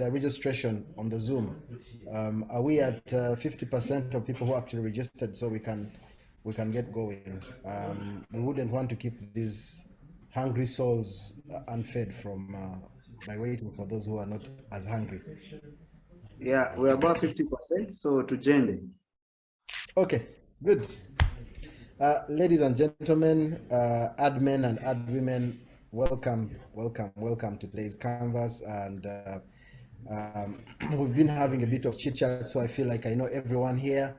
the registration on the Zoom. Are we at 50% of people who actually registered, so we can get going? We wouldn't want to keep these hungry souls unfed from by waiting for those who are not as hungry. Yeah, we're about 50%, so to Jende. Okay, good. Ladies and gentlemen, admin and adwomen, welcome to today's Kanvas. And we've been having a bit of chit chat, so I feel like I know everyone here.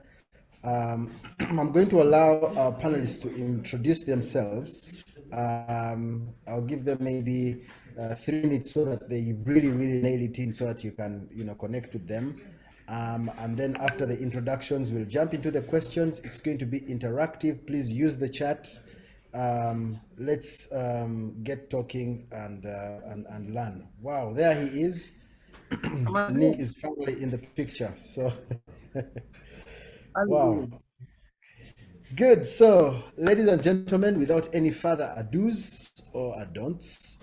I'm going to allow our panelists to introduce themselves. I'll give them maybe 3 minutes so that they really nail it in, so that you can connect with them. And then after the introductions, we'll jump into the questions. It's going to be interactive. Please use the chat. Let's get talking and learn. Wow, there he is. Nick is finally in the picture. So, wow. Good. So, ladies and gentlemen, without any further ados or adon'ts,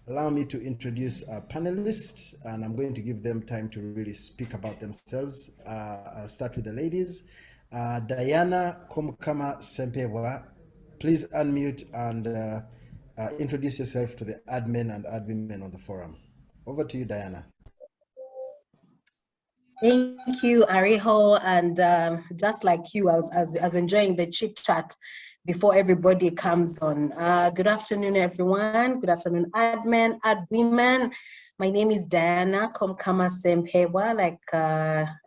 allow me to introduce our panelists, and I'm going to give them time to really speak about themselves. I'll start with the ladies. Diana Komkama Sempewa, please unmute and introduce yourself to the admin and admin on the forum. Over to you, Diana. Thank you, Ariho. And just like you, I was enjoying the chit chat before everybody comes on. Good afternoon, everyone. Good afternoon, admin, adwomen. My name is Diana Komkama Sempewa, like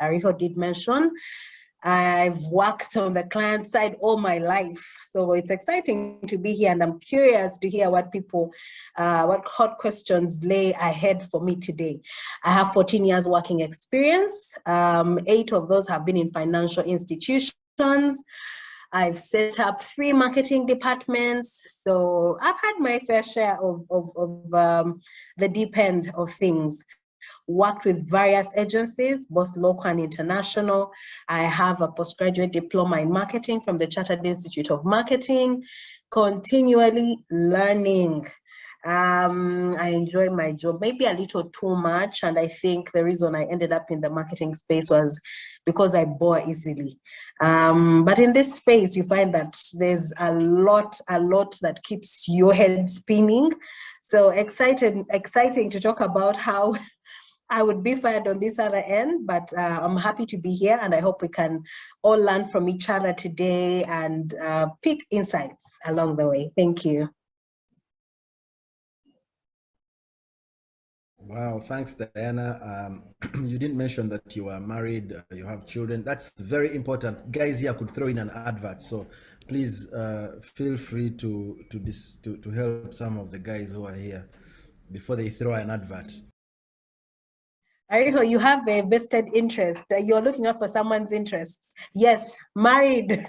Ariho did mention. I've worked on the client side all my life, so it's exciting to be here, and I'm curious to hear what people, what hot questions lay ahead for me today. I have 14 years working experience. 8 of those have been in financial institutions. I've set up 3 marketing departments, so I've had my fair share of the deep end of things. Worked with various agencies, both local and international. I have a postgraduate diploma in marketing from the Chartered Institute of Marketing, continually learning. I enjoy my job, maybe a little too much, and I think the reason I ended up in the marketing space was because I bore easily. But in this space, you find that there's a lot that keeps your head spinning. So exciting to talk about how I would be fired on this other end, but I'm happy to be here, and I hope we can all learn from each other today and pick insights along the way. Thank you. Wow, thanks, Diana. You didn't mention that you are married, you have children. That's very important. Guys here could throw in an advert, so please feel free to help some of the guys who are here before they throw an advert. Ariho, you have a vested interest. You're looking out for someone's interests. Yes, married.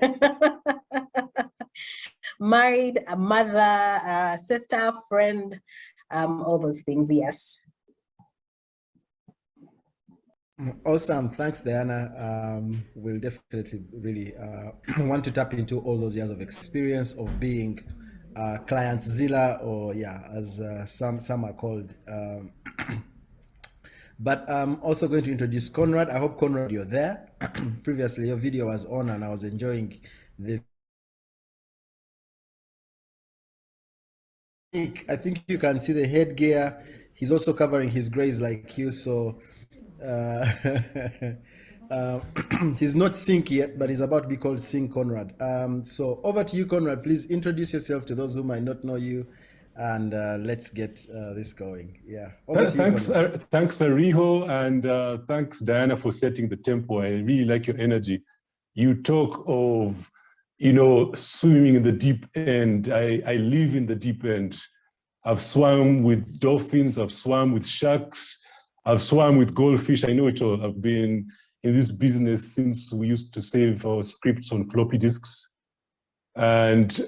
Married, a mother, a sister, friend, all those things, yes. Awesome, thanks, Diana. We'll definitely really want to tap into all those years of experience of being clientzilla, or as some are called. But I'm also going to introduce Conrad. I hope, Conrad, you're there. Previously, your video was on and I was enjoying the... I think you can see the headgear. He's also covering his grays like you, so he's not Sync yet, but he's about to be called Sync Conrad. So over to you, Conrad. Please introduce yourself to those who might not know you, and let's get this going. Yeah. Thanks, Ariho, and thanks, Diana, for setting the tempo. I really like your energy. You talk of, swimming in the deep end. I live in the deep end. I've swum with dolphins. I've swum with sharks. I've swum with goldfish. I know it all. I've been in this business since we used to save our scripts on floppy disks. And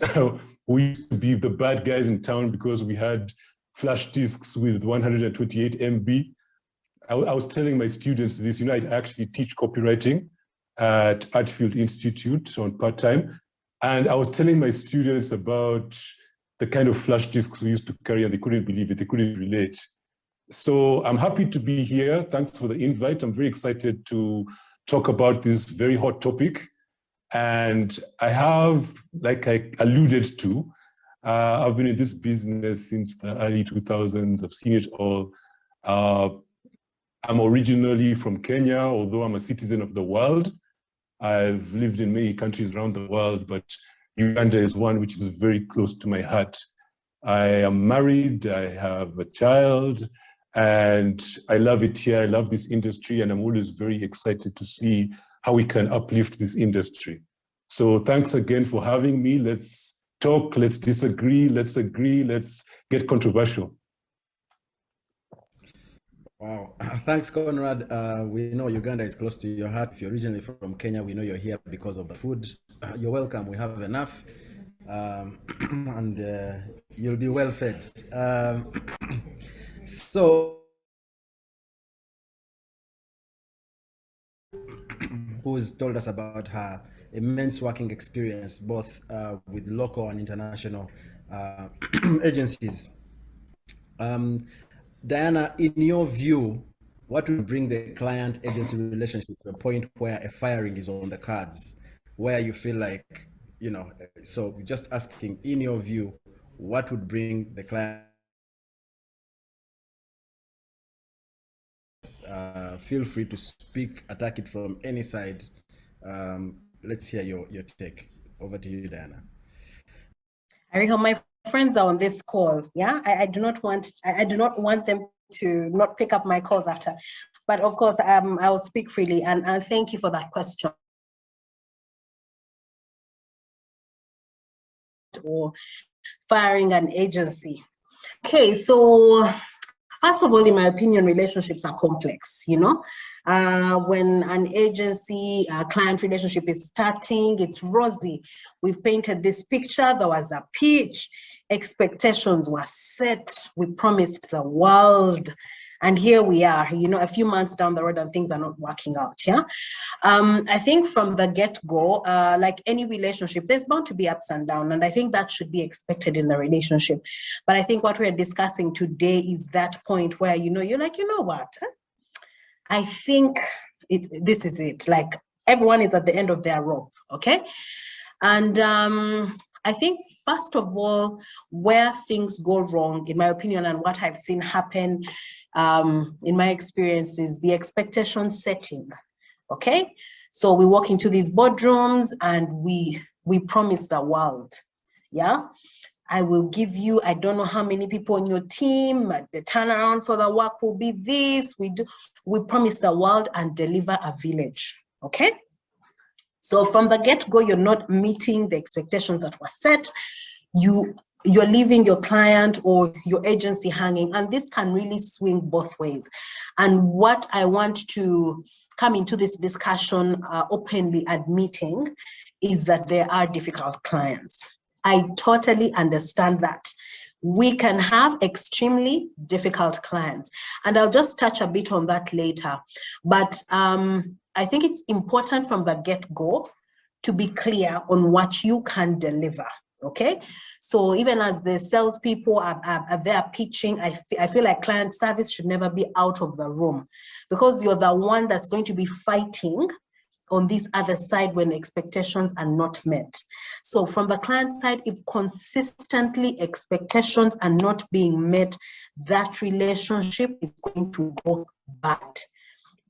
we used to be the bad guys in town because we had flash disks with 128 MB. I was telling my students this, I actually teach copywriting at Artfield Institute on part-time. And I was telling my students about the kind of flash disks we used to carry, and they couldn't believe it, they couldn't relate. So I'm happy to be here. Thanks for the invite. I'm very excited to talk about this very hot topic. And I have, like I alluded to, I've been in this business since the early 2000s. I've seen it all. I'm originally from Kenya, although I'm a citizen of the world. I've lived in many countries around the world, but Uganda is one which is very close to my heart. I am married, I have a child, and I love it here. I love this industry, and I'm always very excited to see how we can uplift this industry. So thanks again for having me. Let's talk, let's disagree, let's agree, let's get controversial. Wow, thanks, Conrad. We know Uganda is close to your heart. If you're originally from Kenya, we know you're here because of the food. You're welcome. We have enough, and you'll be well fed. So, who's told us about her immense working experience, both with local and international agencies. Diana, in your view, what will bring the client-agency relationship to a point where a firing is on the cards, where you feel like, you know, so just asking, in your view, what would bring the client? Feel free to speak, attack it from any side. Let's hear your take. Over to you, Diana. Ariho, my friends are on this call. Yeah, I do not want them to not pick up my calls after. But of course, I will speak freely, and thank you for that question. Or firing an agency. Okay, so first of all, in my opinion, relationships are complex, you know. When an agency client relationship is starting, it's rosy. We've painted this picture, there was a pitch, expectations were set, we promised the world, and here we are, you know, a few months down the road and things are not working out, yeah? I think from the get-go, like any relationship, there's bound to be ups and downs, and I think that should be expected in the relationship. But I think what we're discussing today is that point where, you know, you're like, you know what? I think this is it. Like, everyone is at the end of their rope, okay? And I think, first of all, where things go wrong, in my opinion, and what I've seen happen in my experience is the expectation setting, okay? So we walk into these boardrooms and we promise the world, yeah? I will give you, I don't know how many people on your team, the turnaround for the work will be this, we promise the world and deliver a village, okay? So from the get-go, you're not meeting the expectations that were set. You're leaving your client or your agency hanging, and this can really swing both ways. And what I want to come into this discussion openly admitting is that there are difficult clients. I totally understand that. We can have extremely difficult clients, and I'll just touch a bit on that later. But I think it's important from the get-go to be clear on what you can deliver, okay? So even as the salespeople are there pitching, I feel like client service should never be out of the room, because you're the one that's going to be fighting on this other side when expectations are not met. So from the client side, if consistently expectations are not being met, that relationship is going to go bad,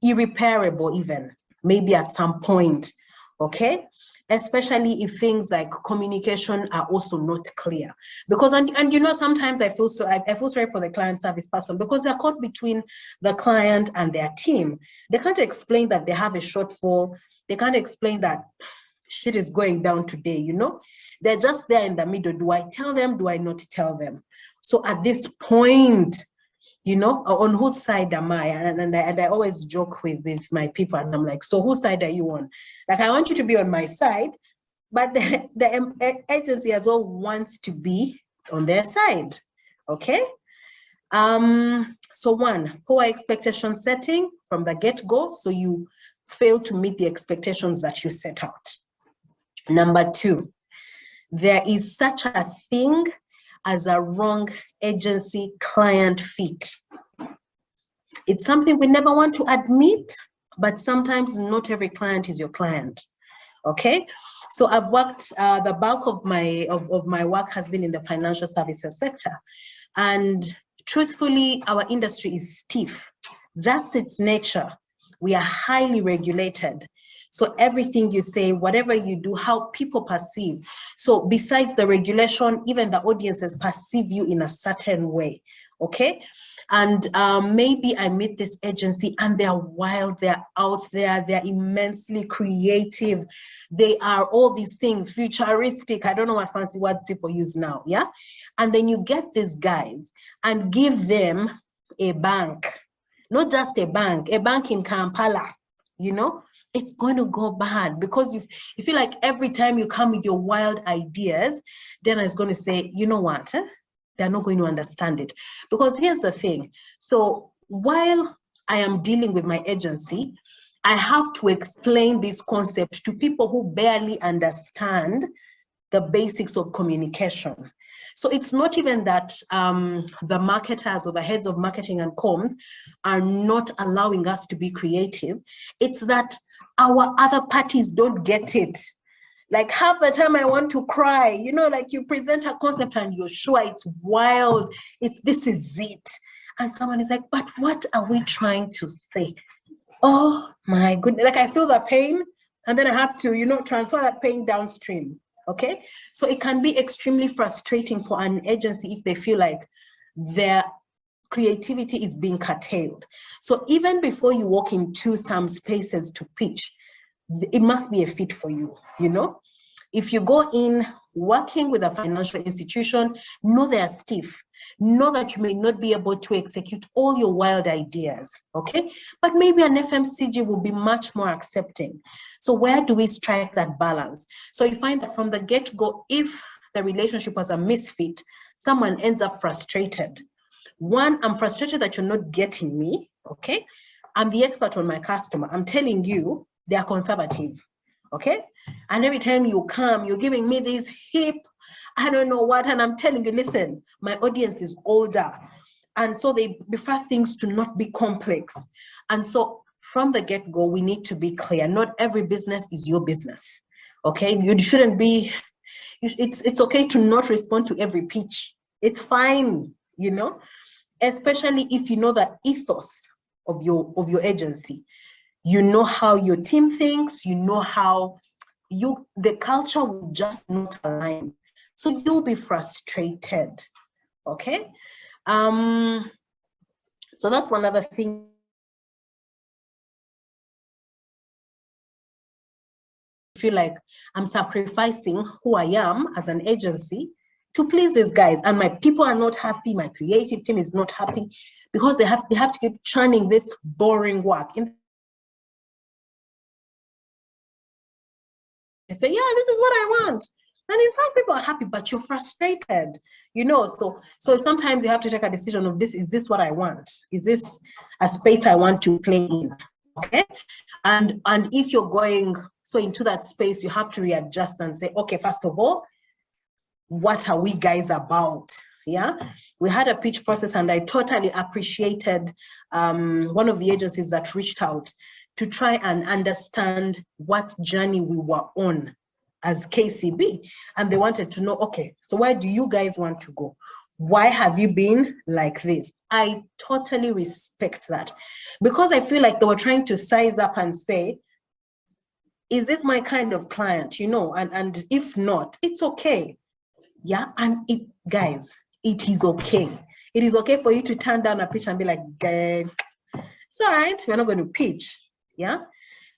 irreparable even, maybe at some point, okay? Especially if things like communication are also not clear. Because, and you know, sometimes I feel sorry for the client service person, because they're caught between the client and their team. They can't explain that they have a shortfall. They can't explain that shit is going down today, you know? They're just there in the middle. Do I tell them? Do I not tell them? So at this point, you know, on whose side am I? And I always joke with my people, and I'm like, so whose side are you on? Like, I want you to be on my side, but the agency as well wants to be on their side, okay? So one, poor expectation setting from the get-go, so you fail to meet the expectations that you set out. Number two, there is such a thing as a wrong agency client fit. It's something we never want to admit, but sometimes not every client is your client. Okay, so I've worked, the bulk of my work has been in the financial services sector, and truthfully, our industry is stiff. That's its nature. We are highly regulated. So everything you say, whatever you do, how people perceive. So besides the regulation, even the audiences perceive you in a certain way. Okay, and maybe I meet this agency and they're wild, they're out there, they're immensely creative, they are all these things, futuristic, I don't know what fancy words people use now, yeah? And then you get these guys and give them a bank, not just a bank in Kampala, you know, it's going to go bad, because you feel like every time you come with your wild ideas, then it's going to say, you know what, they're not going to understand it. Because here's the thing. So while I am dealing with my agency, I have to explain this concept to people who barely understand the basics of communication. So it's not even that the marketers or the heads of marketing and comms are not allowing us to be creative. It's that our other parties don't get it. Like half the time I want to cry, you know, like you present a concept and you're sure it's wild, this is it. And someone is like, but what are we trying to say? Oh my goodness, like I feel the pain and then I have to, you know, transfer that pain downstream, okay? So it can be extremely frustrating for an agency if they feel like their creativity is being curtailed. So even before you walk into some spaces to pitch, it must be a fit for you, you know? If you go in working with a financial institution, know they are stiff. Know that you may not be able to execute all your wild ideas, okay? But maybe an FMCG will be much more accepting. So where do we strike that balance? So you find that from the get-go, if the relationship was a misfit, someone ends up frustrated. One, I'm frustrated that you're not getting me, okay? I'm the expert on my customer. I'm telling you, they are conservative, okay? And every time you come, you're giving me this hip, I don't know what, and I'm telling you, listen, my audience is older. And so they prefer things to not be complex. And so from the get-go, we need to be clear. Not every business is your business, okay? You shouldn't be, it's okay to not respond to every pitch. It's fine, you know? Especially if you know the ethos of your agency. You know how your team thinks, you know how the culture will just not align. So you'll be frustrated, okay? So that's one other thing. I feel like I'm sacrificing who I am as an agency to please these guys, and my people are not happy, my creative team is not happy, because they have to keep churning this boring work. They say, yeah, this is what I want. And in fact, people are happy, but you're frustrated, you know? So sometimes you have to take a decision of is this what I want? Is this a space I want to play in, okay? And if you're going into that space, you have to readjust and say, okay, first of all, what are we guys about? Yeah, we had a pitch process and I totally appreciated one of the agencies that reached out to try and understand what journey we were on as KCB. And they wanted to know, okay, so where do you guys want to go? Why have you been like this? I totally respect that, because I feel like they were trying to size up and say, is this my kind of client, you know? And if not, it's okay. Yeah, and guys, it is okay. It is okay for you to turn down a pitch and be like, it's all right, we're not going to pitch. Yeah,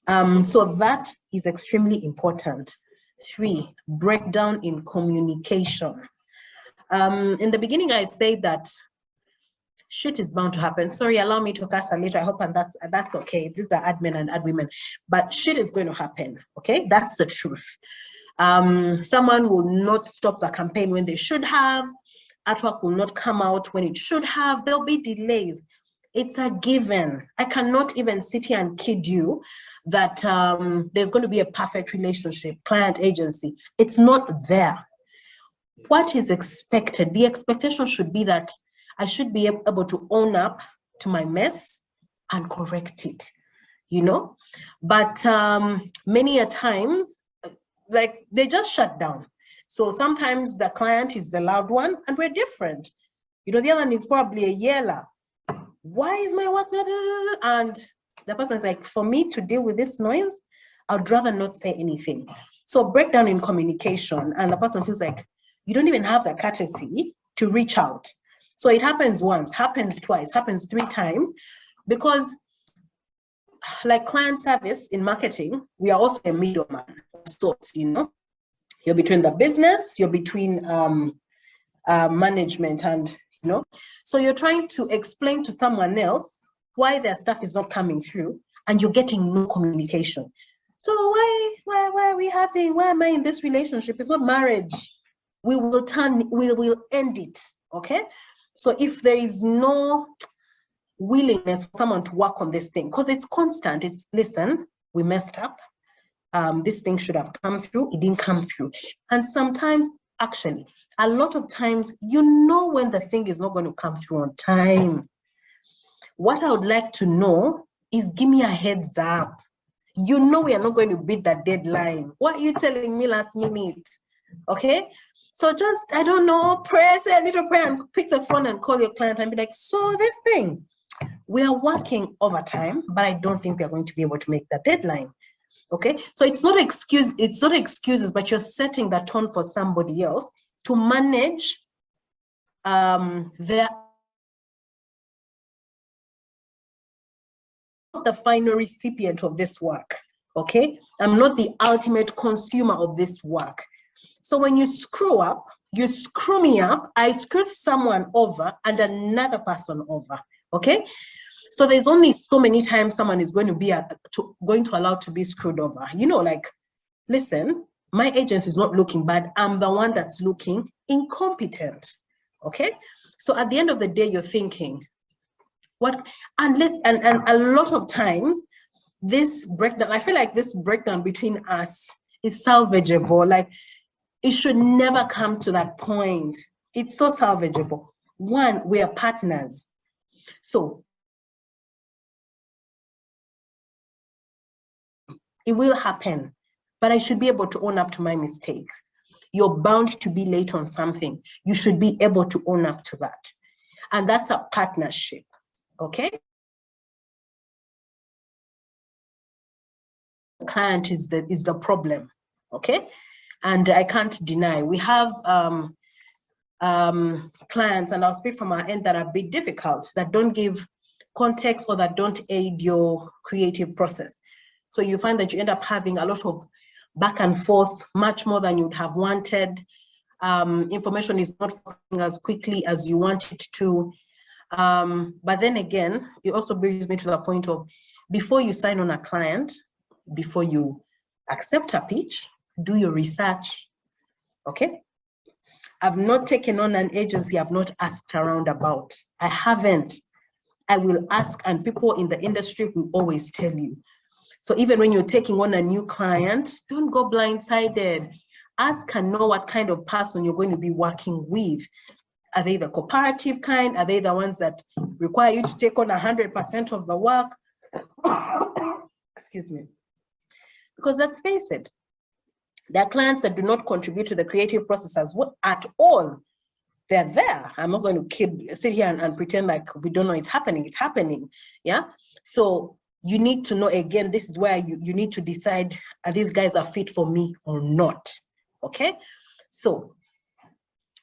so that is extremely important. 3, breakdown in communication. In the beginning, I said that shit is bound to happen. Sorry, allow me to cast a little. I hope and that's okay. These are admin and ad women, but shit is going to happen. Okay, that's the truth. Someone will not stop the campaign when they should have. Artwork will not come out when it should have. There'll be delays. It's a given. I cannot even sit here and kid you that there's going to be a perfect relationship, client agency. It's not there. What is expected? The expectation should be that I should be able to own up to my mess and correct it, you know? But many a times, like they just shut down. So sometimes the client is the loud one and we're different. You know, the other one is probably a yeller. Why is my work not? And the person is like, for me to deal with this noise, I'd rather not say anything. So breakdown in communication, and the person feels like you don't even have the courtesy to reach out. So it happens once, happens twice, happens 3 times, because like client service in marketing, we are also a middleman of sorts, you know. You're between the business, you're between management, and you know, so you're trying to explain to someone else why their stuff is not coming through, and you're getting no communication. So why are we having, why am I in this relationship? It's not marriage. We will end it, okay? So if there is no willingness for someone to work on this thing, because it's constant, it's, listen, we messed up. This thing should have come through, it didn't come through. And sometimes, actually, a lot of times, you know when the thing is not going to come through on time. What I would like to know is, give me a heads up. You know we are not going to beat that deadline. What are you telling me last minute? Okay? So just, I don't know, pray, say a little prayer and pick the phone and call your client and be like, so this thing, we are working overtime, but I don't think we are going to be able to make that deadline. Okay, so it's not excuses, but you're setting the tone for somebody else to manage the final recipient of this work. Okay, I'm not the ultimate consumer of this work. So when you screw up, you screw me up, I screw someone over and another person over. Okay. So there's only so many times someone is going to be going to allow to be screwed over. You know, like, listen, my agency is not looking bad. I'm the one that's looking incompetent. Okay. So at the end of the day, you're thinking, what? And a lot of times, this breakdown, I feel like this breakdown between us is salvageable. Like, it should never come to that point. It's so salvageable. One, we are partners. So it will happen, but I should be able to own up to my mistakes. You're bound to be late on something. You should be able to own up to that. And that's a partnership, okay? The client is the problem, okay? And I can't deny, we have clients, and I'll speak from our end, that are a bit difficult, that don't give context or that don't aid your creative process. So you find that you end up having a lot of back and forth, much more than you'd have wanted. Information is not flowing as quickly as you want it to. But then again, it also brings me to the point of, before you sign on a client, before you accept a pitch, do your research, okay? I've not taken on an agency I've not asked around about. I haven't. I will ask, and people in the industry will always tell you. So even when you're taking on a new client, don't go blindsided. Ask and know what kind of person you're going to be working with. Are they the cooperative kind? Are they the ones that require you to take on 100% of the work? Excuse me. Because let's face it, there are clients that do not contribute to the creative process at all. They're there. I'm not going to sit here and pretend like we don't know it's happening. It's happening, yeah? So you need to know, again, this is where you need to decide, are these guys a fit for me or not, okay? So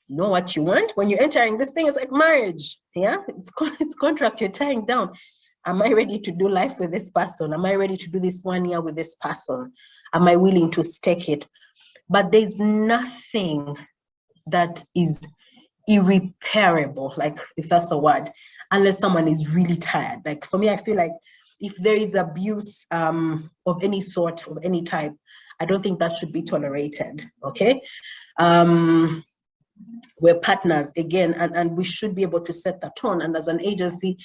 know what you want. When you're entering this thing, it's like marriage, yeah? It's contract you're tying down. Am I ready to do life with this person? Am I ready to do this 1 year with this person? Am I willing to stake it? But there's nothing that is irreparable, like, if that's the word, unless someone is really tired. Like, for me, I feel like if there is abuse of any sort, of any type, I don't think that should be tolerated, okay? We're partners, again, and we should be able to set the tone, and as an agency,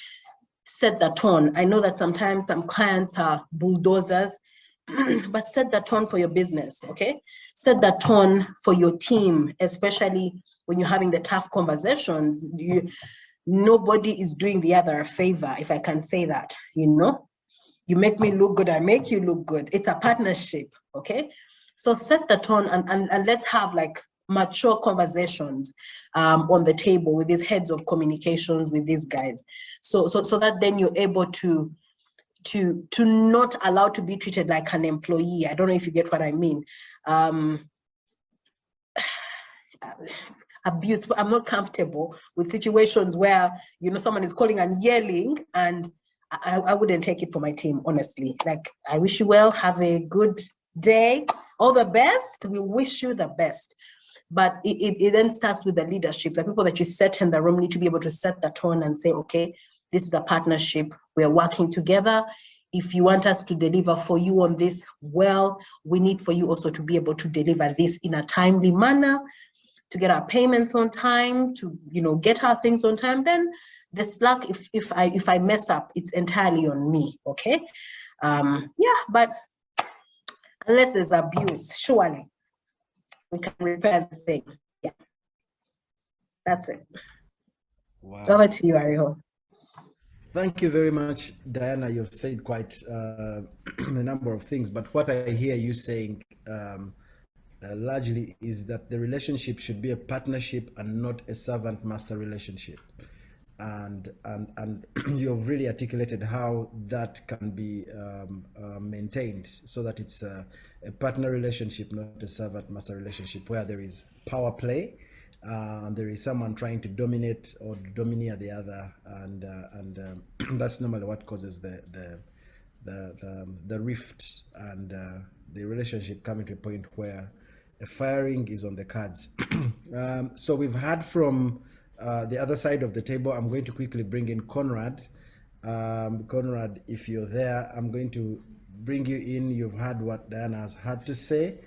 set the tone. I know that sometimes some clients are bulldozers, but set the tone for your business, okay? Set the tone for your team, especially when you're having the tough conversations. nobody is doing the other a favor, if I can say that, you know? You make me look good, I make you look good. It's a partnership, okay? So set the tone and let's have like mature conversations on the table with these heads of communications with these guys. So that then you're able to not allow to be treated like an employee. I don't know if you get what I mean. Abuse. I'm not comfortable with situations where, you know, someone is calling and yelling, and I wouldn't take it for my team, honestly. Like, I wish you well, have a good day, all the best. We wish you the best. But it then starts with the leadership. The people that you set in the room need to be able to set the tone and say, okay, this is a partnership. We're working together. If you want us to deliver for you on this, well, we need for you also to be able to deliver this in a timely manner, to get our payments on time, to, you know, get our things on time. Then the slack, if I mess up, it's entirely on me, okay? Yeah, but unless there's abuse, surely we can repair this thing. Yeah, that's it. Wow. Over to you, Ariho. Thank you very much, Diana. You've said quite a number of things, but what I hear you saying largely is that the relationship should be a partnership and not a servant-master relationship. And you've really articulated how that can be maintained so that it's a partner relationship, not a servant-master relationship, where there is power play, and there is someone trying to dominate or domineer the other, and that's normally what causes the rift and the relationship coming to a point where a firing is on the cards. So we've heard from the other side of the table. I'm going to quickly bring in Conrad. Conrad, if you're there, I'm going to bring you in. You've heard what Diana has had to say.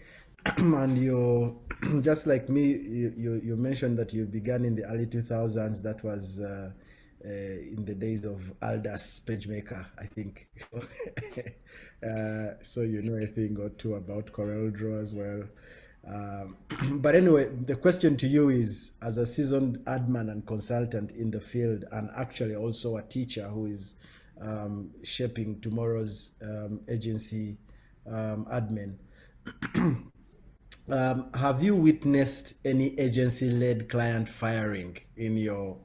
And you're just like me, you mentioned that you began in the early 2000s. That was in the days of Aldous PageMaker, I think. So you know a thing or two about CorelDRAW as well. But anyway, the question to you is, as a seasoned admin and consultant in the field, and actually also a teacher who is shaping tomorrow's agency admin, have you witnessed any agency-led client firing in your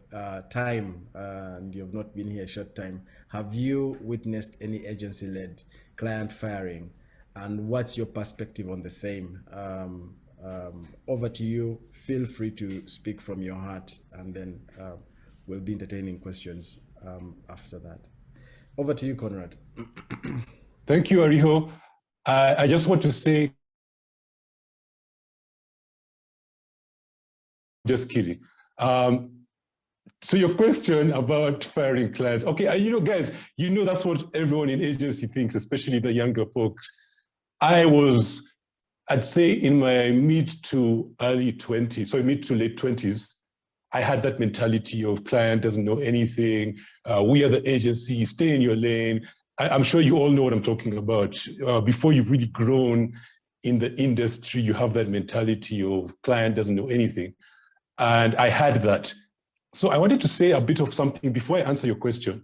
time? And you've not been here a short time. Have you witnessed any agency-led client firing? And what's your perspective on the same? Over to you. Feel free to speak from your heart, and then we'll be entertaining questions after that. Over to you, Conrad. Thank you, Ariho. I just want to say, just kidding. So your question about firing clients. Okay, you know, guys, you know that's what everyone in agency thinks, especially the younger folks. I'd say in my mid to early 20s, so mid to late 20s, I had that mentality of client doesn't know anything. We are the agency, stay in your lane. I'm sure you all know what I'm talking about. Before you've really grown in the industry, you have that mentality of client doesn't know anything. And I had that. So I wanted to say a bit of something before I answer your question.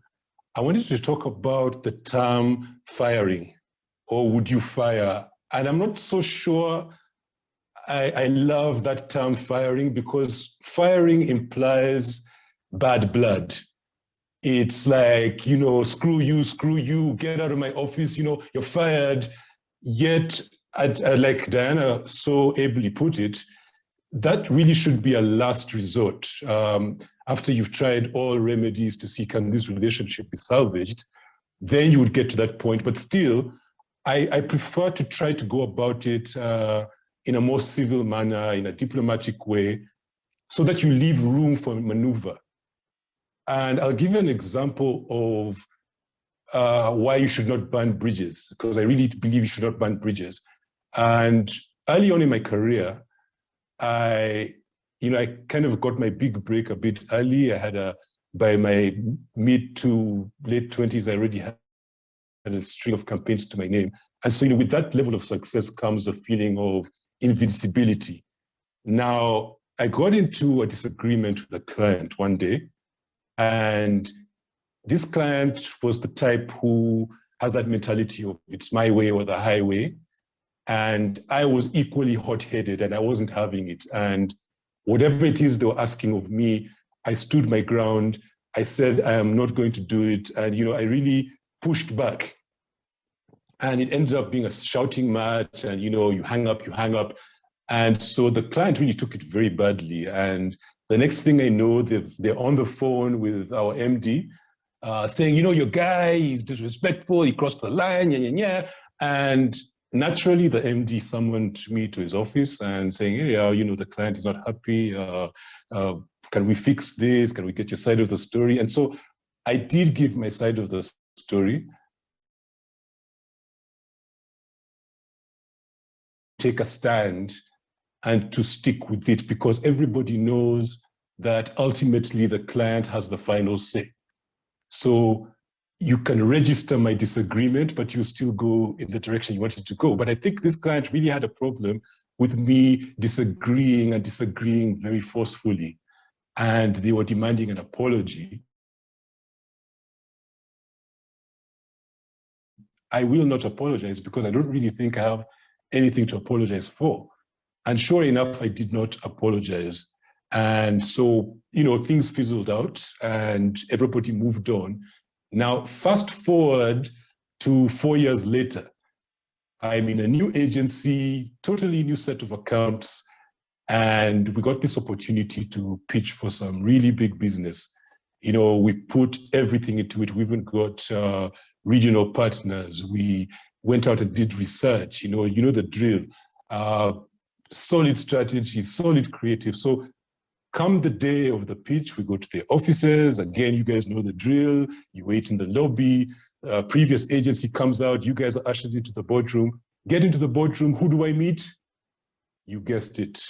I wanted to talk about the term firing, or would you fire? And I'm not so sure I love that term firing, because firing implies bad blood. It's like, you know, screw you, get out of my office, you know, you're fired. Yet, like Diana so ably put it, that really should be a last resort. After you've tried all remedies to see can this relationship be salvaged, then you would get to that point. But still, I prefer to try to go about it in a more civil manner, in a diplomatic way, so that you leave room for maneuver. And I'll give you an example of why you should not burn bridges, because I really believe you should not burn bridges. And early on in my career, I kind of got my big break a bit early. By my mid to late 20s, I already had a string of campaigns to my name. And so, with that level of success comes a feeling of invincibility. Now, I got into a disagreement with a client one day, And this client was the type who has that mentality of it's my way or the highway. And I was equally hot-headed and I wasn't having it. And whatever it is they were asking of me, I stood my ground. I said, I am not going to do it. And, I really pushed back. And it ended up being a shouting match and, you hang up. And so the client really took it very badly. And the next thing I know, they're on the phone with our MD saying, your guy is disrespectful, he crossed the line, And naturally, the MD summoned me to his office and saying, hey, the client is not happy. Can we fix this? Can we get your side of the story? And so I did give my side of the story. Take a stand and to stick with it, because everybody knows that ultimately the client has the final say. So you can register my disagreement, but you still go in the direction you wanted to go. But I think this client really had a problem with me disagreeing very forcefully. And they were demanding an apology. I will not apologize because I don't really think I have anything to apologize for. And sure enough, I did not apologize. And so, things fizzled out and everybody moved on. Now, fast forward to 4 years later, I'm in a new agency, totally new set of accounts, and we got this opportunity to pitch for some really big business. We put everything into it. We even got regional partners. We went out and did research, the drill, solid strategy, solid creative. So come the day of the pitch, we go to the offices. Again, you guys know the drill. You wait in the lobby. Previous agency comes out. You guys are ushered into the boardroom. Get into the boardroom. Who do I meet? You guessed it.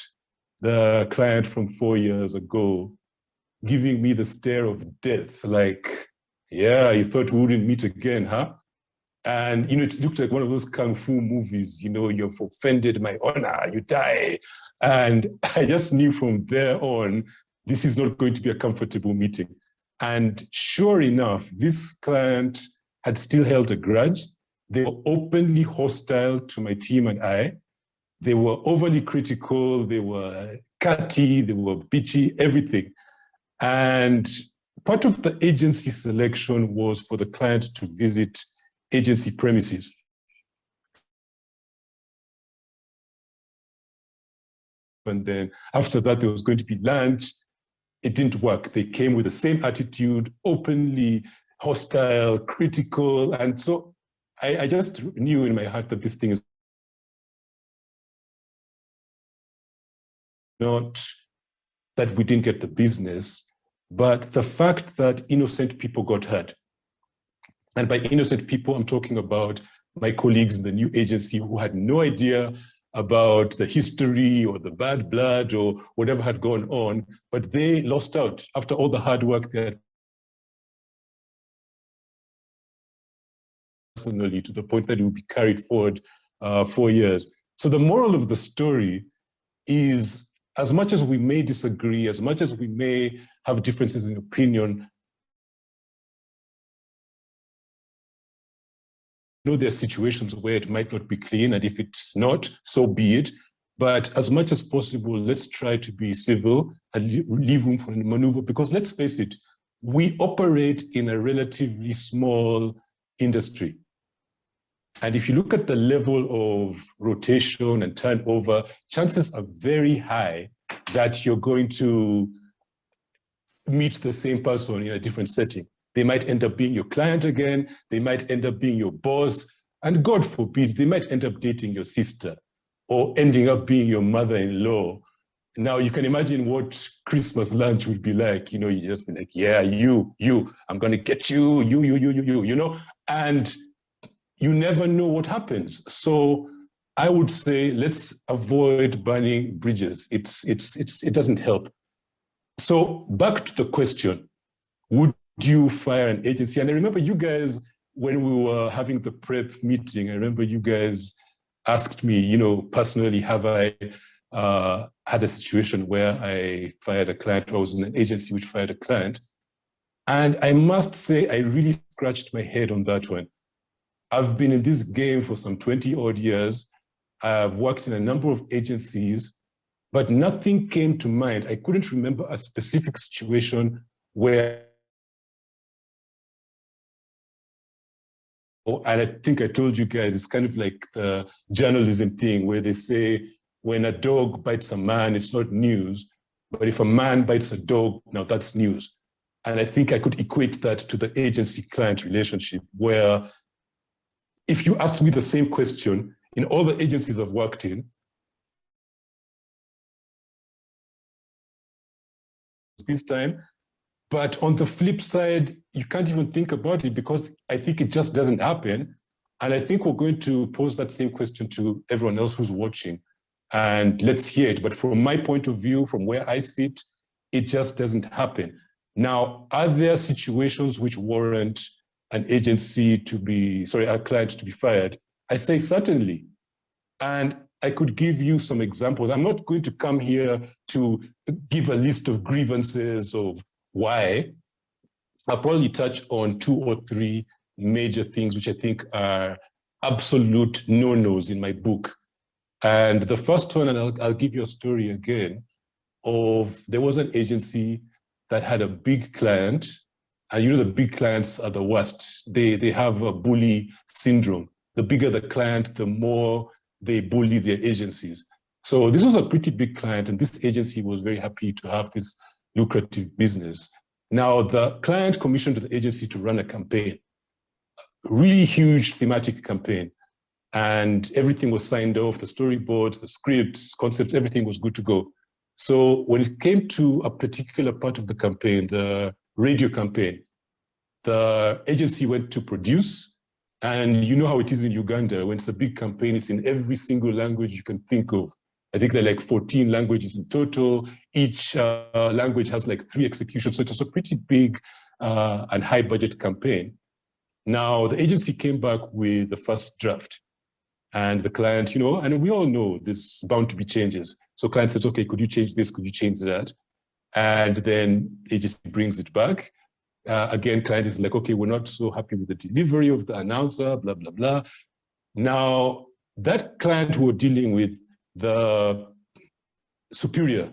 The client from 4 years ago, giving me the stare of death. Like, yeah, you thought we wouldn't meet again, huh? And, it looked like one of those Kung Fu movies, you've offended my honor, you die. And I just knew from there on, this is not going to be a comfortable meeting. And sure enough, this client had still held a grudge. They were openly hostile to my team and I. They were overly critical. They were catty. They were bitchy, everything. And part of the agency selection was for the client to visit agency premises. And then after that, there was going to be lunch. It didn't work. They came with the same attitude, openly hostile, critical. And so I just knew in my heart that this thing is not that we didn't get the business, but the fact that innocent people got hurt. And by innocent people, I'm talking about my colleagues in the new agency who had no idea about the history or the bad blood or whatever had gone on, but they lost out after all the hard work they had personally, to the point that it would be carried forward 4 years. So the moral of the story is, as much as we may disagree, as much as we may have differences in opinion, there are situations where it might not be clean, and if it's not, so be it. But as much as possible, let's try to be civil and leave room for maneuver, because let's face it, we operate in a relatively small industry. And if you look at the level of rotation and turnover, chances are very high that you're going to meet the same person in a different setting. They might end up being your client again. They might end up being your boss. And God forbid, they might end up dating your sister or ending up being your mother-in-law. Now, you can imagine what Christmas lunch would be like. You just be like, yeah, you, I'm going to get you, you. And you never know what happens. So I would say, let's avoid burning bridges. It doesn't help. So back to the question, would you fire an agency? And I remember you guys, when we were having the prep meeting, I remember you guys asked me, personally, have I had a situation where I fired a client, or I was in an agency which fired a client? And I must say, I really scratched my head on that one. I've been in this game for some 20 odd years. I've worked in a number of agencies, but nothing came to mind. I couldn't remember a specific situation where, and I think I told you guys, it's kind of like the journalism thing where they say, when a dog bites a man, it's not news. But if a man bites a dog, now that's news. And I think I could equate that to the agency-client relationship, where if you ask me the same question in all the agencies I've worked in, this time, but on the flip side, you can't even think about it because I think it just doesn't happen. And I think we're going to pose that same question to everyone else who's watching, and let's hear it. But from my point of view, from where I sit, it just doesn't happen. Now, are there situations which warrant an agency to be, a client to be fired? I say certainly. And I could give you some examples. I'm not going to come here to give a list of grievances of why. I'll probably touch on 2 or 3 major things which I think are absolute no-nos in my book. And the first one, and I'll give you a story again, of there was an agency that had a big client, and you know the big clients are the worst. They have a bully syndrome. The bigger the client, the more they bully their agencies. So this was a pretty big client, and this agency was very happy to have this lucrative business. Now, the client commissioned the agency to run a campaign, really huge thematic campaign, and everything was signed off, the storyboards, the scripts, concepts, everything was good to go. So when it came to a particular part of the campaign, the radio campaign, the agency went to produce, and you know how it is in Uganda, when it's a big campaign, it's in every single language you can think of. I think there are like 14 languages in total. Each language has like 3 executions. So it was a pretty big and high budget campaign. Now, the agency came back with the first draft. And the client, you know, and we all know there's bound to be changes. So client says, okay, could you change this? Could you change that? And then agency brings it back. Again, client is like, okay, we're not so happy with the delivery of the announcer, blah, blah, blah. Now, that client who we're dealing with, the superior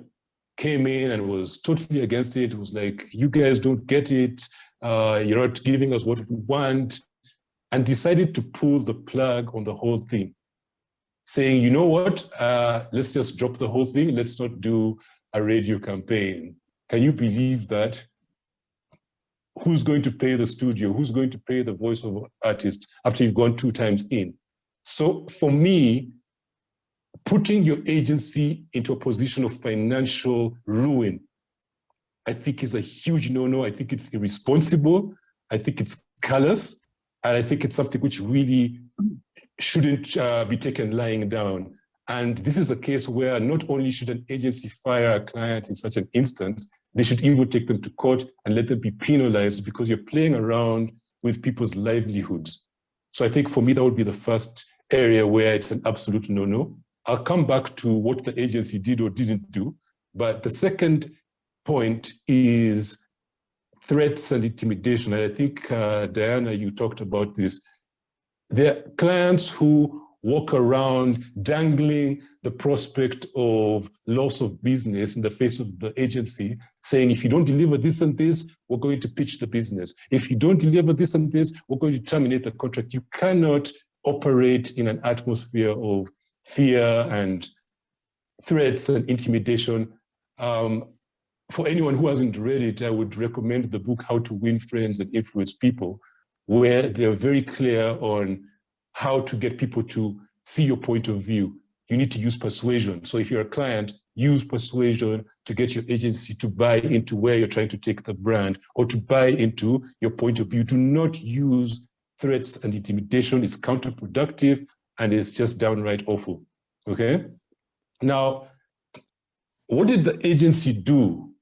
came in and was totally against it. It was like, you guys don't get it. You're not giving us what we want. And decided to pull the plug on the whole thing, saying, you know what, let's just drop the whole thing. Let's not do a radio campaign. Can you believe that? Who's going to pay the studio? Who's going to pay the voiceover artist after you've gone 2 times in? So for me, putting your agency into a position of financial ruin, I think is a huge no-no. I think it's irresponsible. I think it's callous. And I think it's something which really shouldn't be taken lying down. And this is a case where not only should an agency fire a client in such an instance, they should even take them to court and let them be penalized because you're playing around with people's livelihoods. So I think for me, that would be the first area where it's an absolute no-no. I'll come back to what the agency did or didn't do. But the second point is threats and intimidation. And I think, Diana, you talked about this. There are clients who walk around dangling the prospect of loss of business in the face of the agency, saying, if you don't deliver this and this, we're going to pitch the business. If you don't deliver this and this, we're going to terminate the contract. You cannot operate in an atmosphere of fear and threats and intimidation. For anyone who hasn't read it, I would recommend the book, How to Win Friends and Influence People, where they're very clear on how to get people to see your point of view. You need to use persuasion. So if you're a client, use persuasion to get your agency to buy into where you're trying to take the brand or to buy into your point of view. Do not use threats and intimidation. It's counterproductive and it's just downright awful, okay? Now, what did the agency do?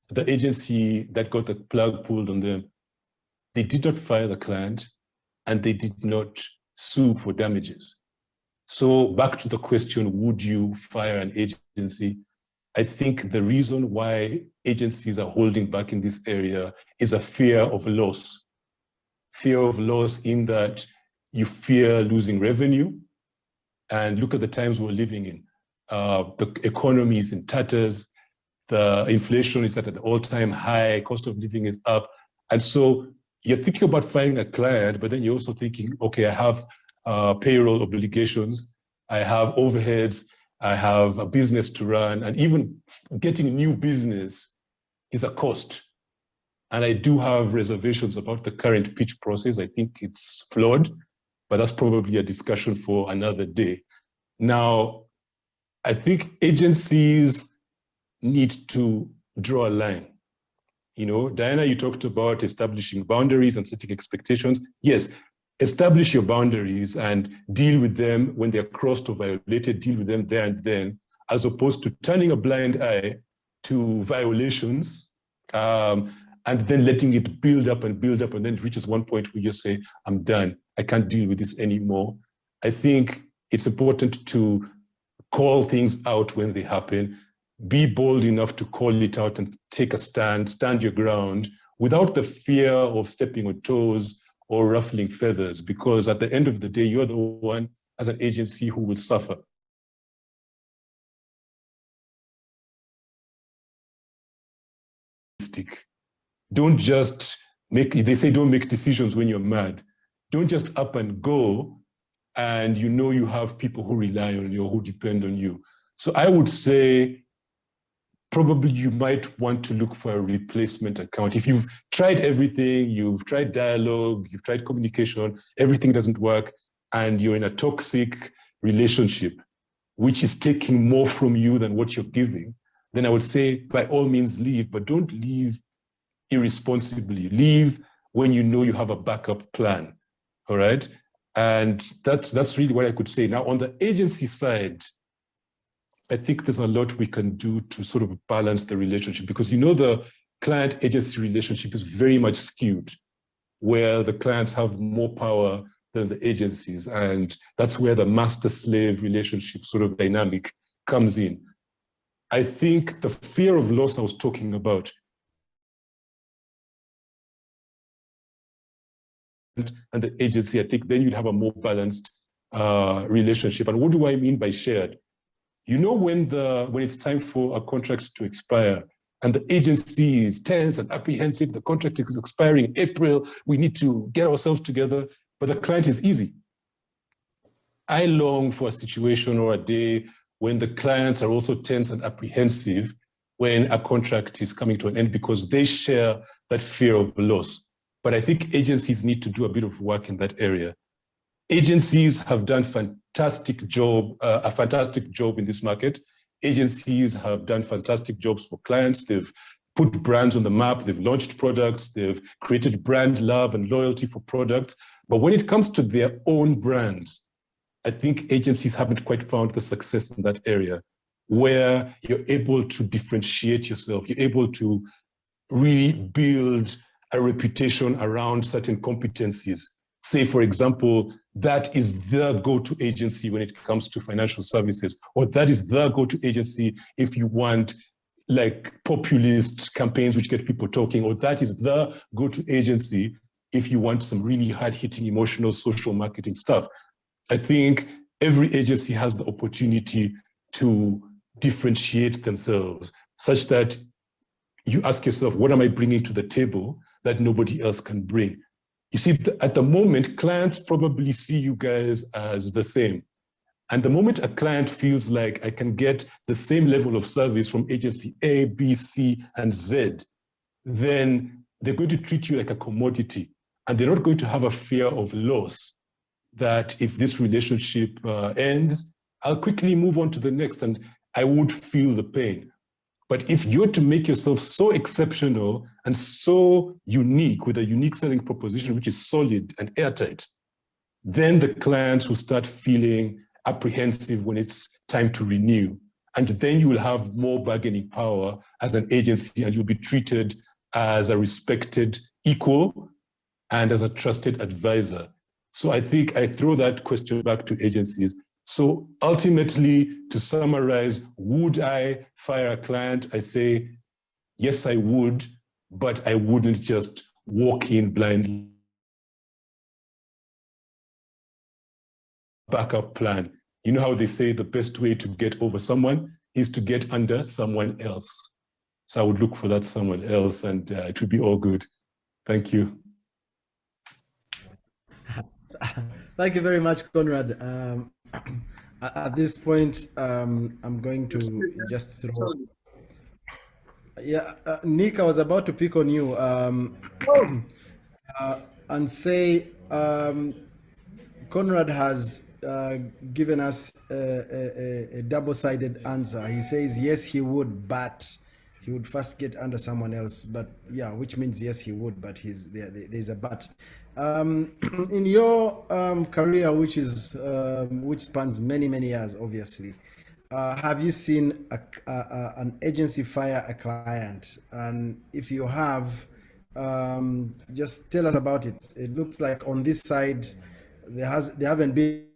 The agency that got the plug pulled on them, they did not fire the client and they did not sue for damages. So back to the question, would you fire an agency? I think the reason why agencies are holding back in this area is a fear of loss. Fear of loss in that you fear losing revenue. And look at the times we're living in. The economy is in tatters. The inflation is at an all-time high. Cost of living is up. And so you're thinking about finding a client, but then you're also thinking, okay, I have payroll obligations. I have overheads. I have a business to run. And even getting a new business is a cost. And I do have reservations about the current pitch process. I think it's flawed, but that's probably a discussion for another day. Now, I think agencies need to draw a line. You know, Diana, you talked about establishing boundaries and setting expectations. Yes, establish your boundaries and deal with them when they're crossed or violated, deal with them there and then, as opposed to turning a blind eye to violations and then letting it build up, and then it reaches one point where you say, I'm done. I can't deal with this anymore. I think it's important to call things out when they happen, be bold enough to call it out and take a stand your ground without the fear of stepping on toes or ruffling feathers, because at the end of the day, you're the one as an agency who will suffer. Don't just they say don't make decisions when you're mad. Don't just up and go and you know you have people who rely on you or who depend on you. So I would say probably you might want to look for a replacement account. If you've tried everything, you've tried dialogue, you've tried communication, everything doesn't work, and you're in a toxic relationship, which is taking more from you than what you're giving, then I would say by all means leave, but don't leave irresponsibly. Leave when you know you have a backup plan, all right? And that's really what I could say. Now, on the agency side, I think there's a lot we can do to sort of balance the relationship, because you know the client-agency relationship is very much skewed, where the clients have more power than the agencies, and that's where the master-slave relationship sort of dynamic comes in. I think the fear of loss I was talking about and the agency, I think then you'd have a more balanced relationship. And what do I mean by shared? You know, when it's time for a contract to expire and the agency is tense and apprehensive, the contract is expiring in April, we need to get ourselves together, but the client is easy. I long for a situation or a day when the clients are also tense and apprehensive when a contract is coming to an end, because they share that fear of loss. But I think agencies need to do a bit of work in that area. Agencies have done a fantastic job in this market. Agencies have done fantastic jobs for clients. They've put brands on the map. They've launched products. They've created brand love and loyalty for products. But when it comes to their own brands, I think agencies haven't quite found the success in that area where you're able to differentiate yourself. You're able to really build a reputation around certain competencies. Say, for example, that is the go-to agency when it comes to financial services, or that is the go-to agency if you want like populist campaigns which get people talking, or that is the go-to agency if you want some really hard-hitting emotional social marketing stuff. I think every agency has the opportunity to differentiate themselves such that you ask yourself, what am I bringing to the table that nobody else can bring? You see, at the moment, clients probably see you guys as the same. And the moment a client feels like I can get the same level of service from agency A, B, C, and Z, then they're going to treat you like a commodity. And they're not going to have a fear of loss that if this relationship ends, I'll quickly move on to the next and I won't feel the pain. But if you're to make yourself so exceptional and so unique with a unique selling proposition, which is solid and airtight, then the clients will start feeling apprehensive when it's time to renew. And then you will have more bargaining power as an agency, and you'll be treated as a respected equal and as a trusted advisor. So I think I throw that question back to agencies. So ultimately, to summarize, would I fire a client? I say, yes, I would, but I wouldn't just walk in blindly. Backup plan. You know how they say the best way to get over someone is to get under someone else. So I would look for that someone else, and it would be all good. Thank you. Thank you very much, Conrad. At this point, I'm going to just throw. Yeah, Nick, I was about to pick on you and say Conrad has given us a double-sided answer. He says yes, he would, but he would first get under someone else. But yeah, which means yes, he would, but there's a but. In your career, which spans many years, obviously, have you seen an agency fire a client? And if you have, just tell us about it. It looks like on this side, there haven't been